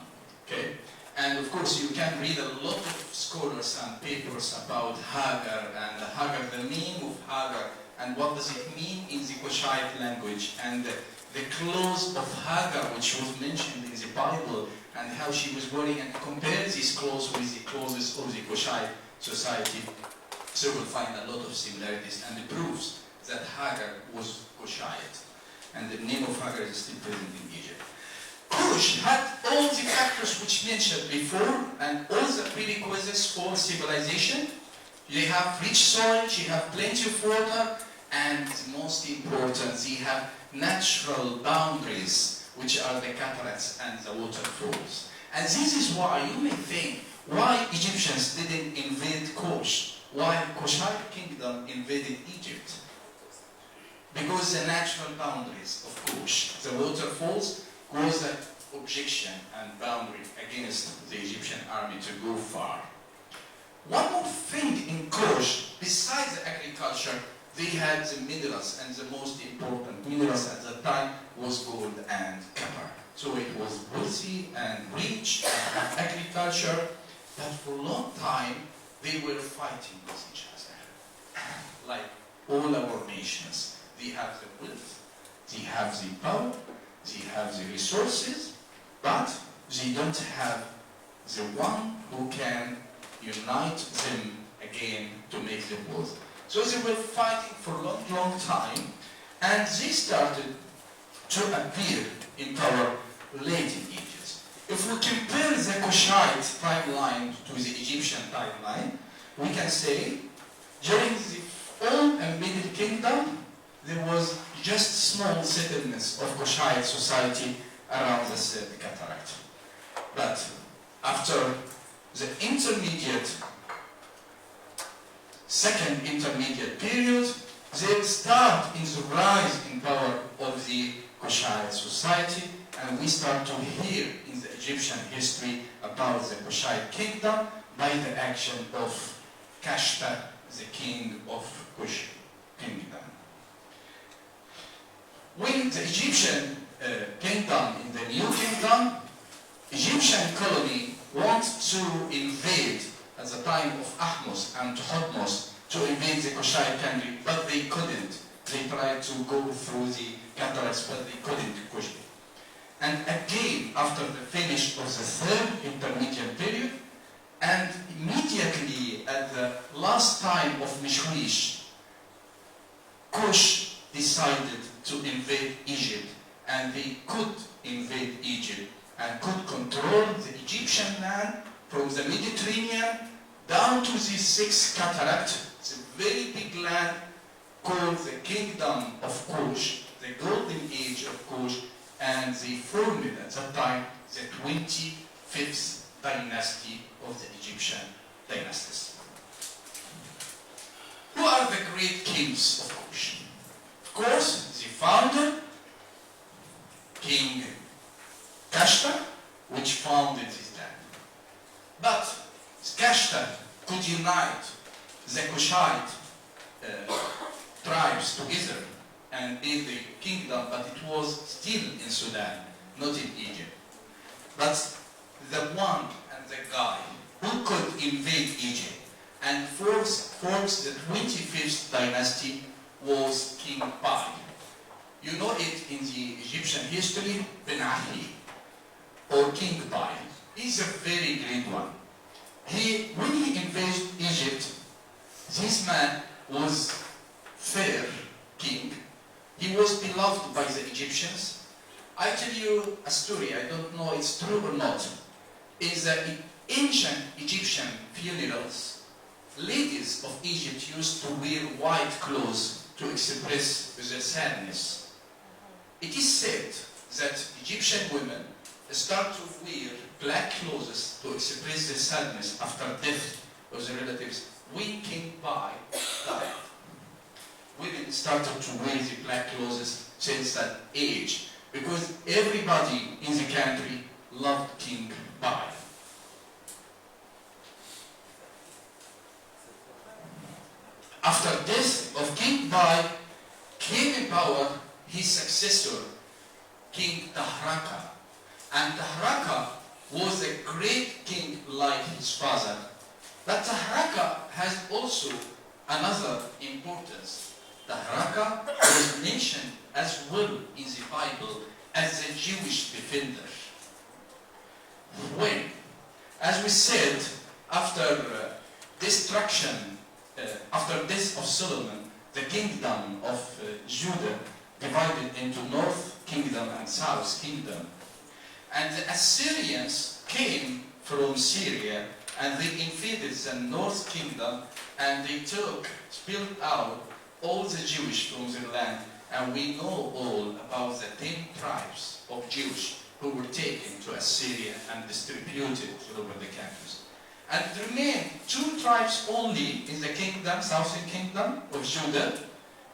Okay? And of course, you can read a lot of scholars and papers about Hagar, and Hagar, the name of Hagar, and what does it mean in the Kushite language, and the clothes of Hagar, which was mentioned in the Bible, and how she was wearing, and compare these clothes with the clothes of the Kushite society. So we'll find a lot of similarities, and it proves that Hagar was Kushite, and the name of Hagar is still present in Egypt. Kush had all the factors which mentioned before, and all the prerequisites for civilization. They have rich soil, they have plenty of water, and most important, they have natural boundaries, which are the cataracts and the waterfalls. And this is why you may think, why Egyptians didn't invade Kush, why Kushite kingdom invaded Egypt. Because the natural boundaries of Kush, the waterfalls, was an objection and boundary against the Egyptian army to go far. One more thing in Kush, besides the agriculture, they had the minerals, and the most important minerals at the time was gold and copper. So it was wealthy and rich and agriculture, but for a long time they were fighting with each other. Like all our nations, they have the wealth, they have the power, they have the resources, but they don't have the one who can unite them again to make them both. So they were fighting for a long, long time, and they started to appear in power late in Egypt. If we compare the Kushite timeline to the Egyptian timeline, we can say during the Old and Middle Kingdom, there was just small settlements of Kushite society around the third cataract. But after the second intermediate period, they start in the rise in power of the Kushite society, and we start to hear in the Egyptian history about the Kushite kingdom by the action of Kashta, the king of Kush kingdom. When the Egyptian kingdom in the new kingdom, Egyptian colony wants to invade at the time of Ahmose and Thutmose to invade the Kushite country, but they couldn't. They tried to go through the cataracts, but they couldn't push it. And again, after the finish of the third intermediate period, and immediately at the last time of Mishwish, Kush decided to invade Egypt, and they could invade Egypt and could control the Egyptian land from the Mediterranean down to the sixth cataract. It's a very big land called the Kingdom of Kush, the Golden Age of Kush, and they formed at that time the 25th dynasty of the Egyptian dynasties. Who are the great kings of Kush? Of course, the founder, King Kashta, which founded his land. But Kashta could unite the Kushite tribes together and build the kingdom, but it was still in Sudan, not in Egypt. But the one and the guy who could invade Egypt and forms the 25th dynasty was King Bai. You know it in the Egyptian history, Ben Ali, or King Bai. He's a very great one. When he invaded Egypt, this man was fair king. He was beloved by the Egyptians. I tell you a story, I don't know if it's true or not. In the ancient Egyptian funerals, ladies of Egypt used to wear white clothes to express their sadness. It is said that Egyptian women start to wear black clothes to express their sadness after death of their relatives. When King Bai died, women started to wear the black clothes since that age, because everybody in the country loved King Bai. After death of King Bai, came in power his successor, King Tahraka. And Tahraka was a great king like his father. But Tahraka has also another importance. Tahraka was mentioned as well in the Bible as a Jewish defender. When, as we said, after destruction, after death of Solomon, the kingdom of Judah divided into North Kingdom and South Kingdom. And the Assyrians came from Syria and they invaded the North Kingdom and they spilled out all the Jewish from their land. And we know all about the 10 tribes of Jews who were taken to Assyria and distributed all over the countries. And there remained 2 tribes only in the kingdom, southern kingdom of Judah,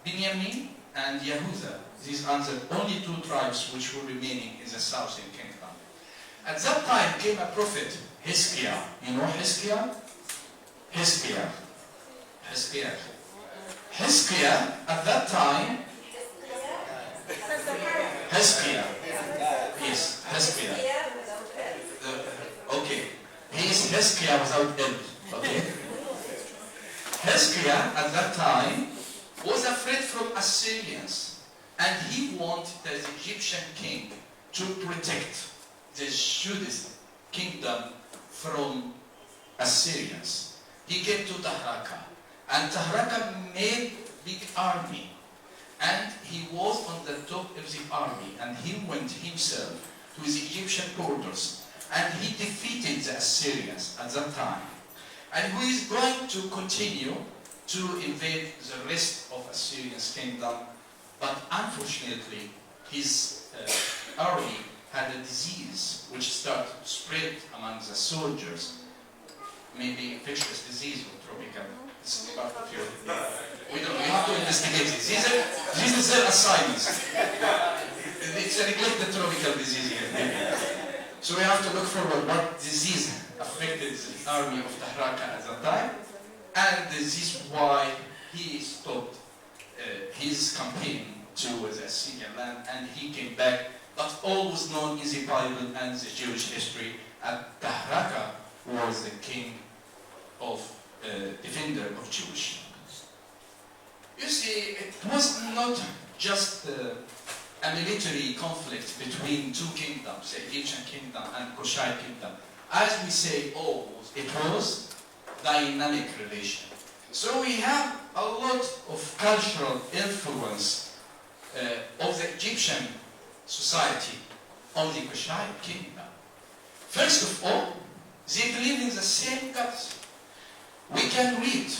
Benjamin and Yehuda. These are the only 2 tribes which were remaining in the southern kingdom. At that time came a prophet, Hezekiah. You know Hezekiah? Hezekiah. Hezekiah, at that time, Hezekiah. Yes, Hezekiah. Okay. He is Hezekiah without L. Okay. Hezekiah at that time was afraid from Assyrians, and he wanted the Egyptian king to protect the Jewish kingdom from Assyrians. He came to Tahraka, and Tahraka made a big army, and he was on the top of the army, and he went himself to the Egyptian borders, and he defeated the Assyrians at that time. And he is going to continue to invade the rest of Assyrian's kingdom, but unfortunately his army had a disease which started to spread among the soldiers, maybe infectious disease or tropical. It's part of your, we have to investigate this. This is their assignment. It's a neglected tropical disease here. So we have to look forward what disease affected the army of Tahraka at that time, and this is why he stopped his campaign to the Assyrian land, and he came back. But all was known in the Bible and the Jewish history, and Tahraka was the king of defender of Jewish. You see, it was not just a military conflict between 2 kingdoms, the Egyptian kingdom and Kushite kingdom. As we say, it was dynamic relation. So we have a lot of cultural influence of the Egyptian society on the Kushite kingdom. First of all, they believe in the same gods. We can read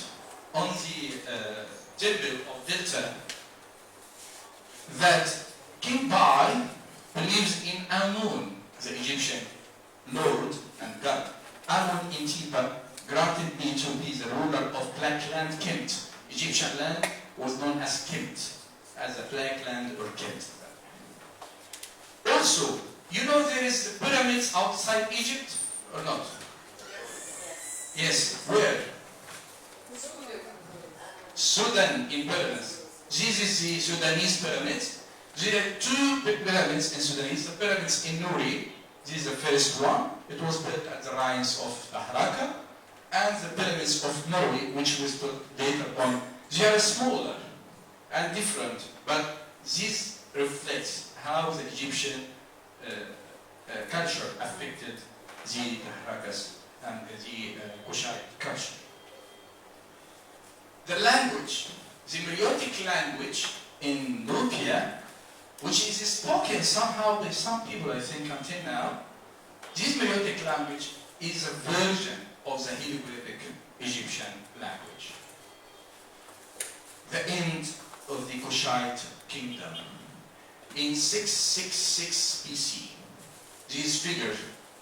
on the Temple of Delta that King Bai believes in Amun, the Egyptian lord and god. Amun in Tiba granted me to be the ruler of Black Land, Kent. Egyptian land was known as Kent, as the Black Land or Kent. Also, you know there is pyramids outside Egypt or not? Yes. Where? Sudan in pyramids. This is the Sudanese pyramids. There are two big pyramids in Sudanese. The pyramids in Nuri, this is the first one. It was built at the ruins of Alaqah. And the pyramids of Norway, which was built later on. They are smaller and different, but this reflects how the Egyptian culture affected the Harakas and the Kushite culture. The language, the Meroitic language in Nubia, which is spoken somehow by some people, I think, until now, this Meroitic language is a version of the hieroglyphic Egyptian language. The end of the Kushite kingdom. In 666 BC, this figure,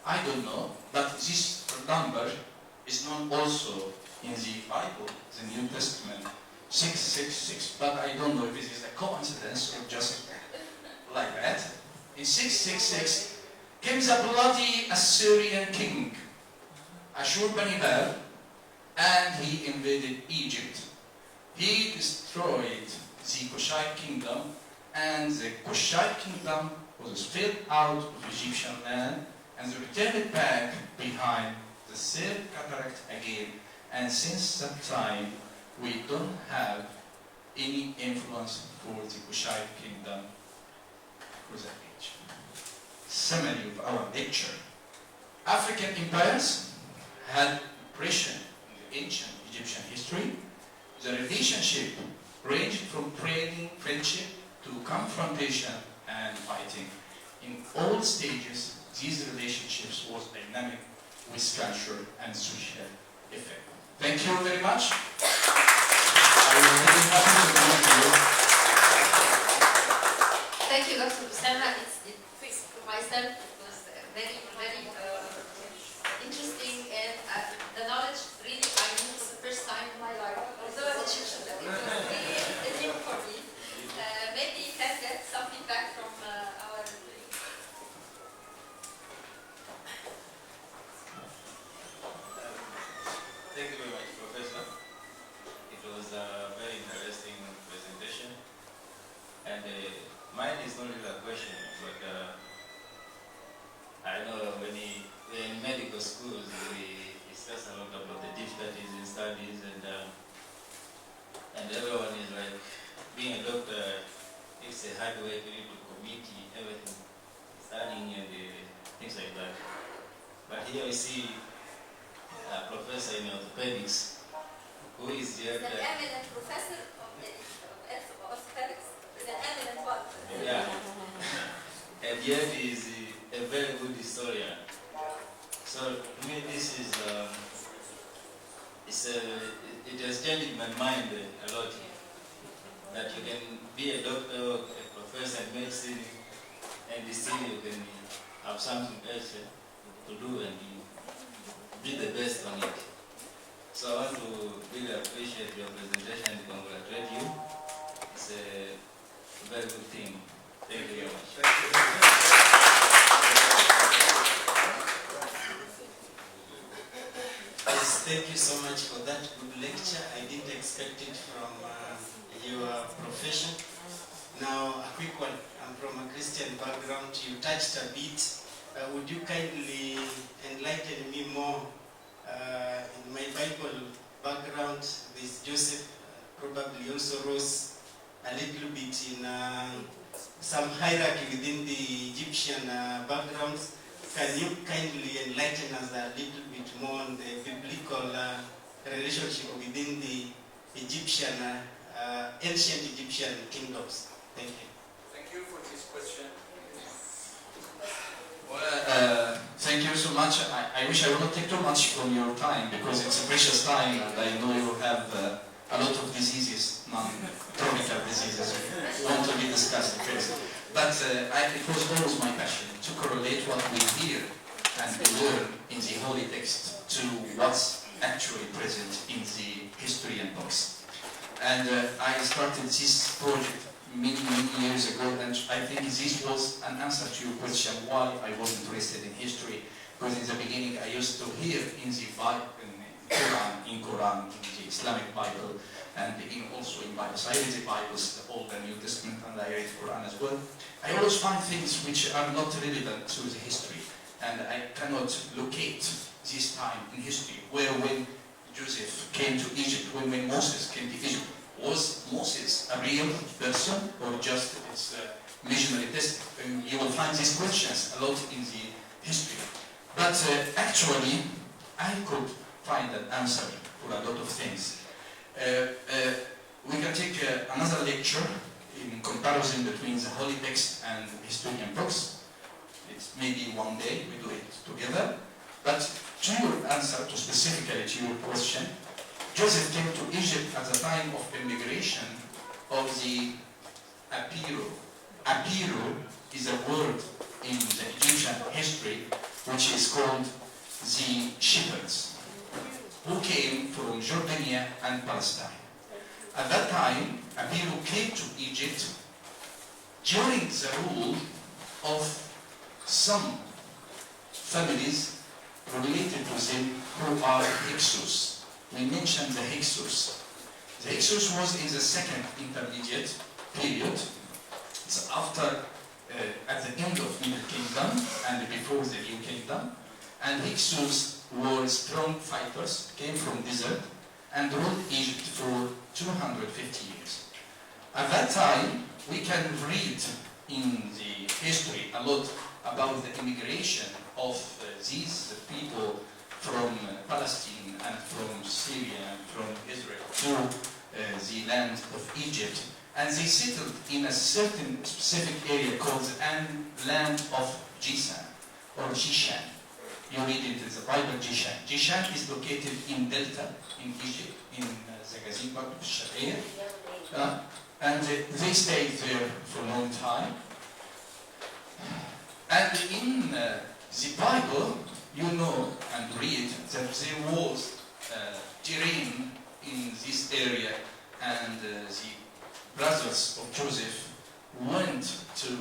I don't know, but this number is known also in the Bible, the New Testament, 666, but I don't know if it is a coincidence or just like that. In 666 came the bloody Assyrian king, Ashur-bani-pal, and he invaded Egypt. He destroyed the Kushite kingdom, and the Kushite kingdom was filled out of Egyptian land and returned back behind the third cataract again. And since that time, we don't have any influence for the Kushite kingdom for that age. Summary of our lecture. African empires had oppression in the ancient Egyptian history. The relationship ranged from friendship to confrontation and fighting. In all stages, these relationships was dynamic with culture and social effect. Thank you very much. I will very happy to meet you. Thank you, Dr. Osama. For myself, it was very, very interesting, and the knowledge really I knew for the first time in my life. Although as a Egyptian, it was really new for me. Maybe you can get some feedback from our. Thank you very much, Professor. It was a very interesting presentation. And mine is not really a question, but I know when we're in medical schools, we discuss a lot about the difficulties in studies, and everyone is like, being a doctor, it's a hard work, you need to commit everything, studying and things like that. But here we see a professor in orthopedics who is here. The eminent professor of orthopedics. The eminent one. Yeah. And yet he is a very good historian. So to me this is it has changed my mind a lot. That you can be a doctor, a professor in medicine, and still you can have something else to do and be the best on it. So I want to really appreciate your presentation and congratulate you. It's a very good thing. Thank you very much. Yes, thank you so much for that good lecture. I didn't expect it from your profession. Now, a quick one. I'm from a Christian background. You touched a bit. Would you kindly enlighten me more? In my Bible background, this Joseph probably also rose a little bit in some hierarchy within the Egyptian backgrounds. Can you kindly enlighten us a little bit more on the biblical relationship within the Egyptian, ancient Egyptian kingdoms? Thank you. Thank you for this question. Well, thank you so much. I wish I would not take too much from your time because it's a precious time and I know you have a lot of diseases, non-tropical diseases, want to be discussed first. But it was always my passion to correlate what we hear and we learn in the holy text to what's actually present in the historian books. And I started this project many years ago, and I think this was an answer to your question why I was interested in history. Because in the beginning I used to hear in the Bible, in Quran, in the Islamic Bible, and also in Bibles. I read the Bibles, the Old and New Testament, and I read Quran as well. I always find things which are not relevant to the history, and I cannot locate this time in history, where when Joseph came to Egypt, when Moses came to Egypt, was Moses a real person or just its missionary test? And you will find these questions a lot in the history. But actually, I could find an answer for a lot of things. We can take another lecture in comparison between the holy text and historian books. It's maybe one day we do it together. But to your answer, specifically to your question, Joseph came to Egypt at the time of immigration of the Apiro. Apiro is a word in the Egyptian history which is called the shepherds, who came from Jordania and Palestine. At that time, Apiro came to Egypt during the rule of some families related to them who are Hyksos. We mentioned the Hyksos. The Hyksos was in the second intermediate period. It's after, at the end of Middle Kingdom and before the New Kingdom. And Hyksos were strong fighters, came from desert, and ruled Egypt for 250 years. At that time, we can read in the history a lot about the immigration of these people from Palestine and from Syria and from Israel to the land of Egypt. And they settled in a certain specific area called the land of Jishan or Jishan. You read it in the Bible, Jishan. Jishan is located in Delta, in Egypt, in the Gazim part of Sharia. And they stayed there for a long time. And in the Bible, you know and read that there was terrain in this area, and the brothers of Joseph went to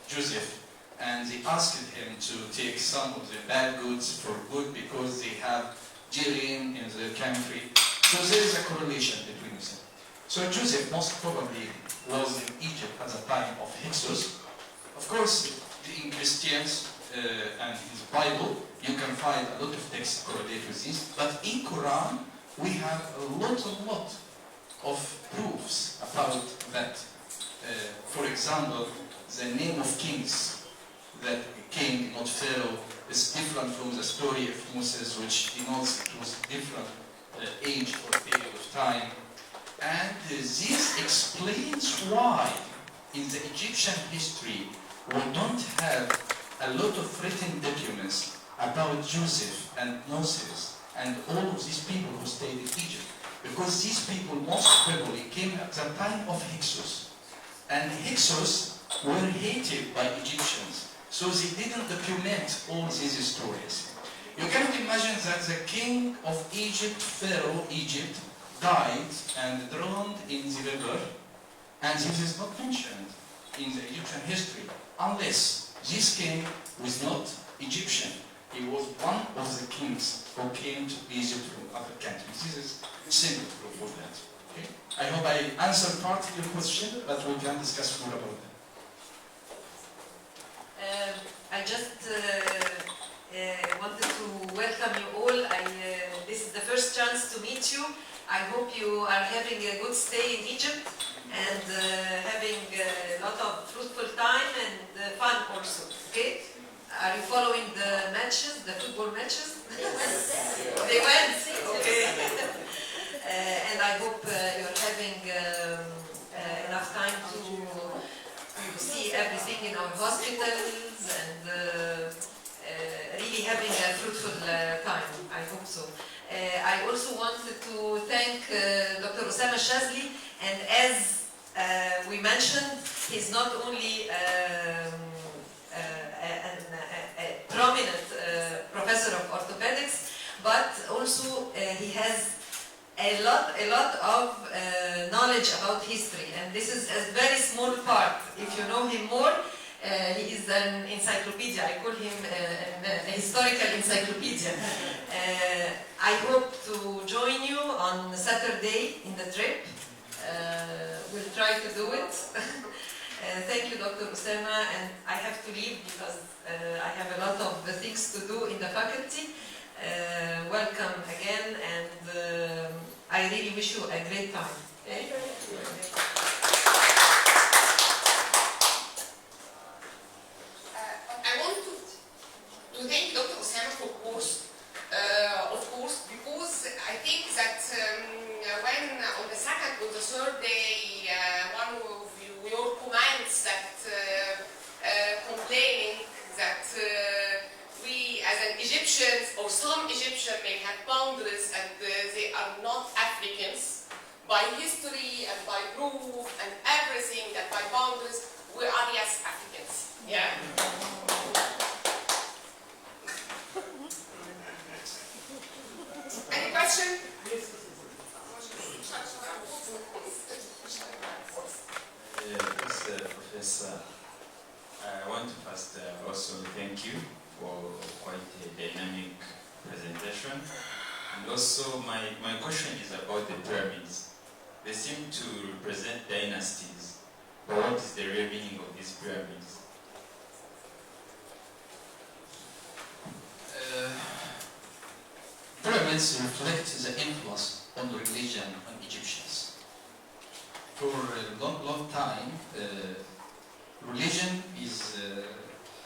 Joseph and they asked him to take some of the bad goods for good because they have terrain in the country. So there is a correlation between them. So Joseph most probably was in Egypt at the time of Hyksos. Of course, in Christians and in the Bible, you can find a lot of texts correlated with this. But in Quran, we have a lot of proofs about that. For example, the name of kings, that king, not Pharaoh, is different from the story of Moses, which denotes it was a different age or period of time. And this explains why in the Egyptian history we don't have a lot of written documents about Joseph and Moses and all of these people who stayed in Egypt. Because these people most probably came at the time of Hyksos. And Hyksos were hated by Egyptians. So they didn't document all these stories. You cannot imagine that the king of Egypt, Pharaoh Egypt, died and drowned in the river, and this is not mentioned in the Egyptian history, unless this king was not Egyptian. He was one of the kings who came to Egypt from other countries. This is simple proof of that. Okay? I hope I answered part of your question, but we can discuss more about that. I just wanted to welcome you all. This is the first chance to meet you. I hope you are having a good stay in Egypt and having a lot of fruitful time and fun also. Okay? Are you following the matches, the football matches? They went. Okay. And I hope you're having enough time to see everything in our hospitals and really having a fruitful time. I hope so. I also wanted to thank Dr. Osama Shaذlي, and as we mentioned, he's not only a prominent professor of orthopedics, but also he has a lot of knowledge about history, and this is a very small part. If you know him more, he is an encyclopedia. I call him a historical encyclopedia. I hope to join you on Saturday in the trip. We'll try to do it. Thank you, Dr. Osama, and I have to leave because I have a lot of things to do in the faculty. Welcome again, and I really wish you a great time. Okay? I want to thank Dr. Osama for course, of course, because I think that when on the second or the third day, one of your comments that complaining that we as an Egyptians or some Egyptians may have boundaries and they are not Africans by history and by proof and everything, that by boundaries we are yes Africans. Yeah. Any question? Professor, I want to first also thank you for quite a dynamic presentation. And also my question is about the pyramids. They seem to represent dynasties, but what is the real meaning of these pyramids? Pyramids reflect the influence on religion on Egyptians. For a long time, religion is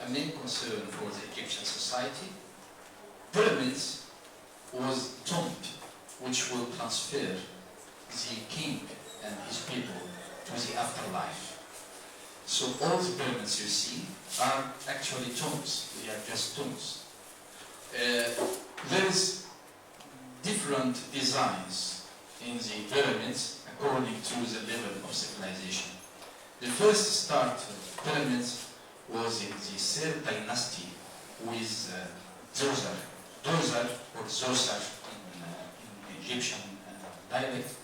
a main concern for the Egyptian society. Pyramids was tomb which will transfer the king and his people to the afterlife. So all the pyramids you see are actually tombs. They are just tombs. There is different designs in the pyramids according to the level of civilization. The first start of pyramids was in the third dynasty with Djoser. Djoser or Zoser in Egyptian dialect.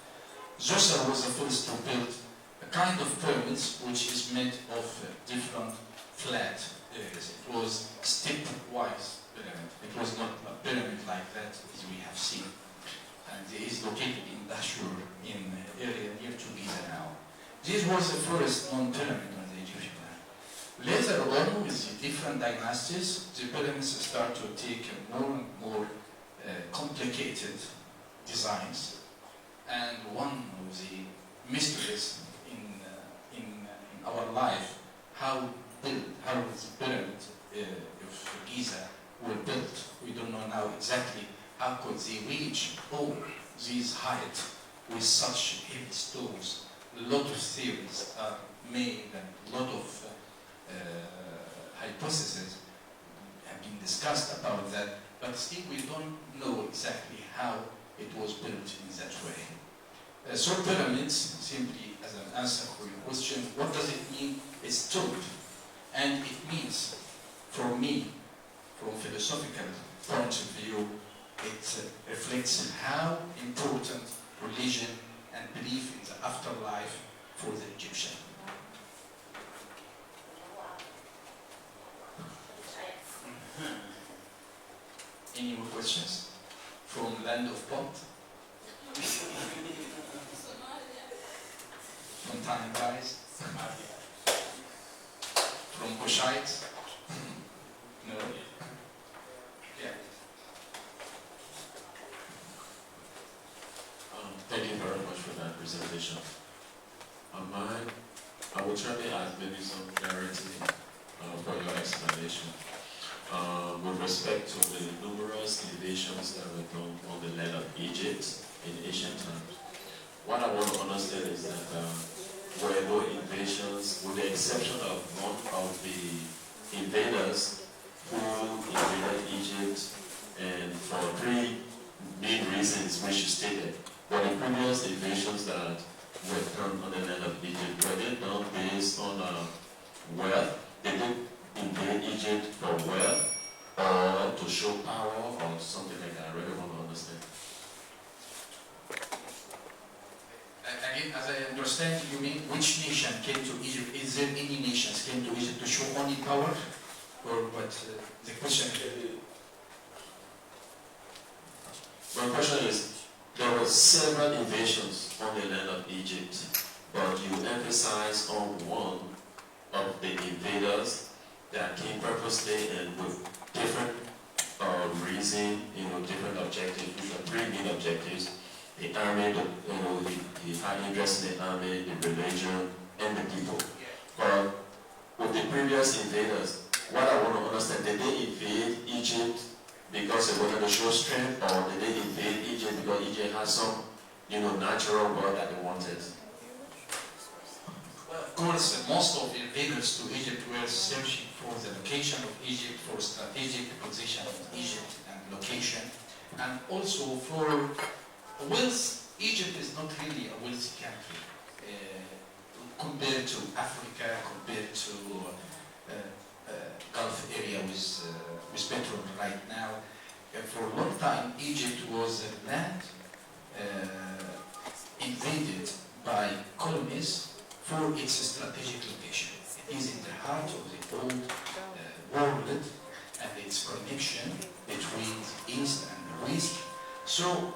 Zoser was the first to build a kind of pyramids which is made of different flat areas. It was stepwise pyramid. It was not a pyramid like that as we have seen. And it is located in Dashur, in area near to Giza now. This was the first known pyramid on the Egyptian land. Later on, with the different dynasties, the pyramids start to take more and more complicated designs. And one of the mysteries in our life, how the pyramid of Giza were built. We don't know now exactly how could they reach all these height with such heavy stones. A lot of theories are made and a lot of hypotheses have been discussed about that, but still we don't know exactly how it was built in that way. So pyramids, simply as an answer for your question, what does it mean? It's truth. And it means, for me, from philosophical point of view, it reflects how important religion and belief in the afterlife for the Egyptian. Any more questions? From land of pot? From Tani guys? From Kushites? No? Yeah. Thank you very much for that presentation. I will try to add maybe some clarity for your explanation. With respect to the numerous invasions that were done on the land of Egypt in ancient times, what I want to understand is that were no invasions, with the exception of one of the invaders who invaded Egypt, and for three main reasons which you stated. But the previous invasions that were done on the land of Egypt, were they done based on wealth? They didn't invade Egypt for wealth or to show power or something like that. I really want to understand. understand you mean which nation came to Egypt? Is there any nations came to Egypt to show only power? Or what? The question? My question is, there were several invasions on the land of Egypt, but you emphasize on one of the invaders that came purposely and with different reason, different objectives, which are three main objectives. The army, the high interest in the army, the religion, and the people. But with the previous invaders, what I want to understand, did they invade Egypt because they wanted to show strength, or did they invade Egypt because Egypt has some, natural wealth that they wanted? Well, of course, most of the invaders to Egypt were searching for the location of Egypt, for strategic position of Egypt and location, and also for wealth. Egypt is not really a wealthy country compared to Africa, compared to Gulf area with petrol right now. For a long time, Egypt was a land invaded by colonies for its strategic location. It is in the heart of the old world and its connection between the East and the West. So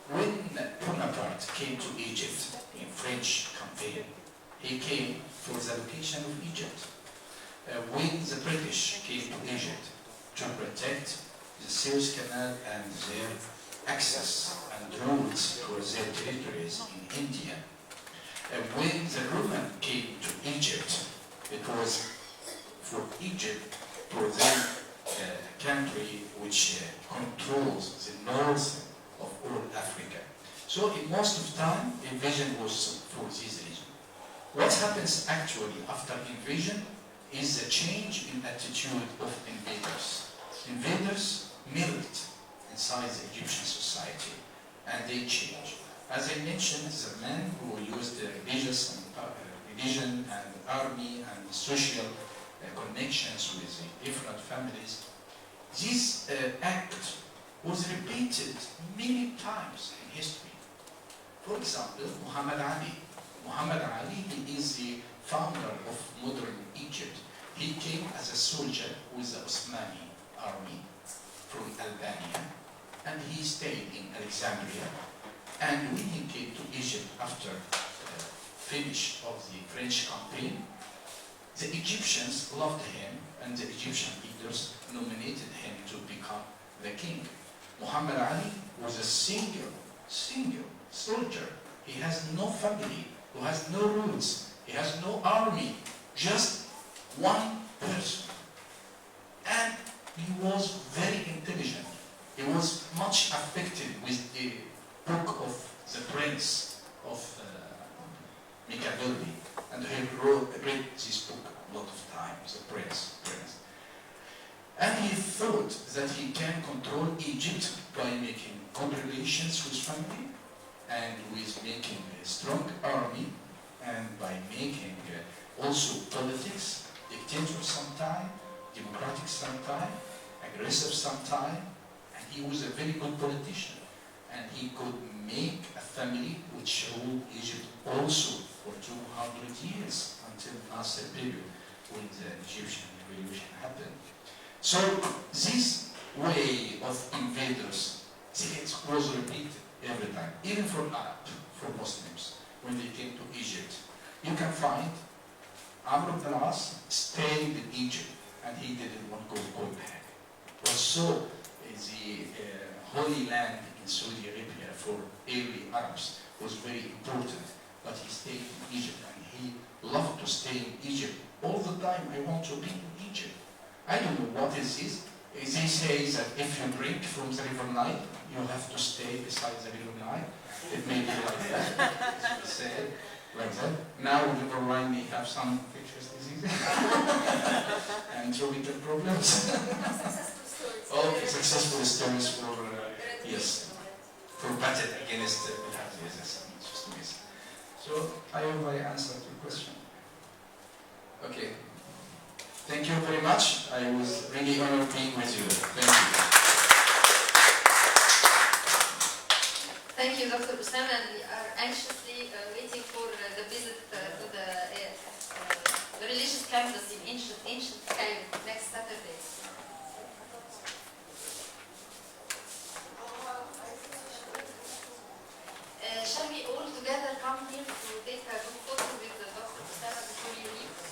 when Bonaparte came to Egypt in French campaign, he came for the location of Egypt. When the British came to Egypt to protect the Suez Canal and their access and routes to their territories in India, when the Roman came to Egypt, it was for Egypt, for the country which controls the north of all Africa. So in most of the time, invasion was for this region. What happens actually after invasion is a change in attitude of invaders. Invaders melt inside the Egyptian society, and they change. As I mentioned, the men who used the religion and army and social connections with the different families, this act was repeated many times in history. For example, Muhammad Ali. Muhammad Ali, he is the founder of modern Egypt. He came as a soldier with the Osmani army from Albania, and he stayed in Alexandria. And when he came to Egypt after finish of the French campaign, the Egyptians loved him, and the Egyptian leaders nominated him to become the king. Muhammad Ali was a single soldier. He has no family, who has no roots, he has no army, just one person. And he was very intelligent. He was much affected with the book of the Prince of Machiavelli, and he read this book a lot of times, the Prince. And he thought that he can control Egypt by making good relations with family, and with making a strong army, and by making also politics, dictator sometime, democratic sometime, aggressive sometime, and he was a very good politician. And he could make a family which ruled Egypt also for 200 years until Nasser period when the Egyptian revolution happened. So this way of invaders, it was repeated every time, even for Arab, for Muslims, when they came to Egypt. You can find Amr ibn al-As stayed in Egypt, and he didn't want to go back. Also, the Holy Land in Saudi Arabia for early Arabs was very important, but he stayed in Egypt, and he loved to stay in Egypt all the time. I want to be in Egypt. I don't know what is this. They say that if you drink from the River Nile, you have to stay beside the River Nile. It may be like that. Say like that. Now River Nile may have some infectious diseases and tropical problems. Okay, successful stories for yes, for battle against diseases. So I hope I answered your question. Okay. Thank you very much. I was really honored being with you. Thank you. Thank you, Dr. Osama, and we are anxiously waiting for the visit to the religious campus in ancient Cairo next Saturday. Shall we all together come here to take a group photo with Dr. Osama before you leave?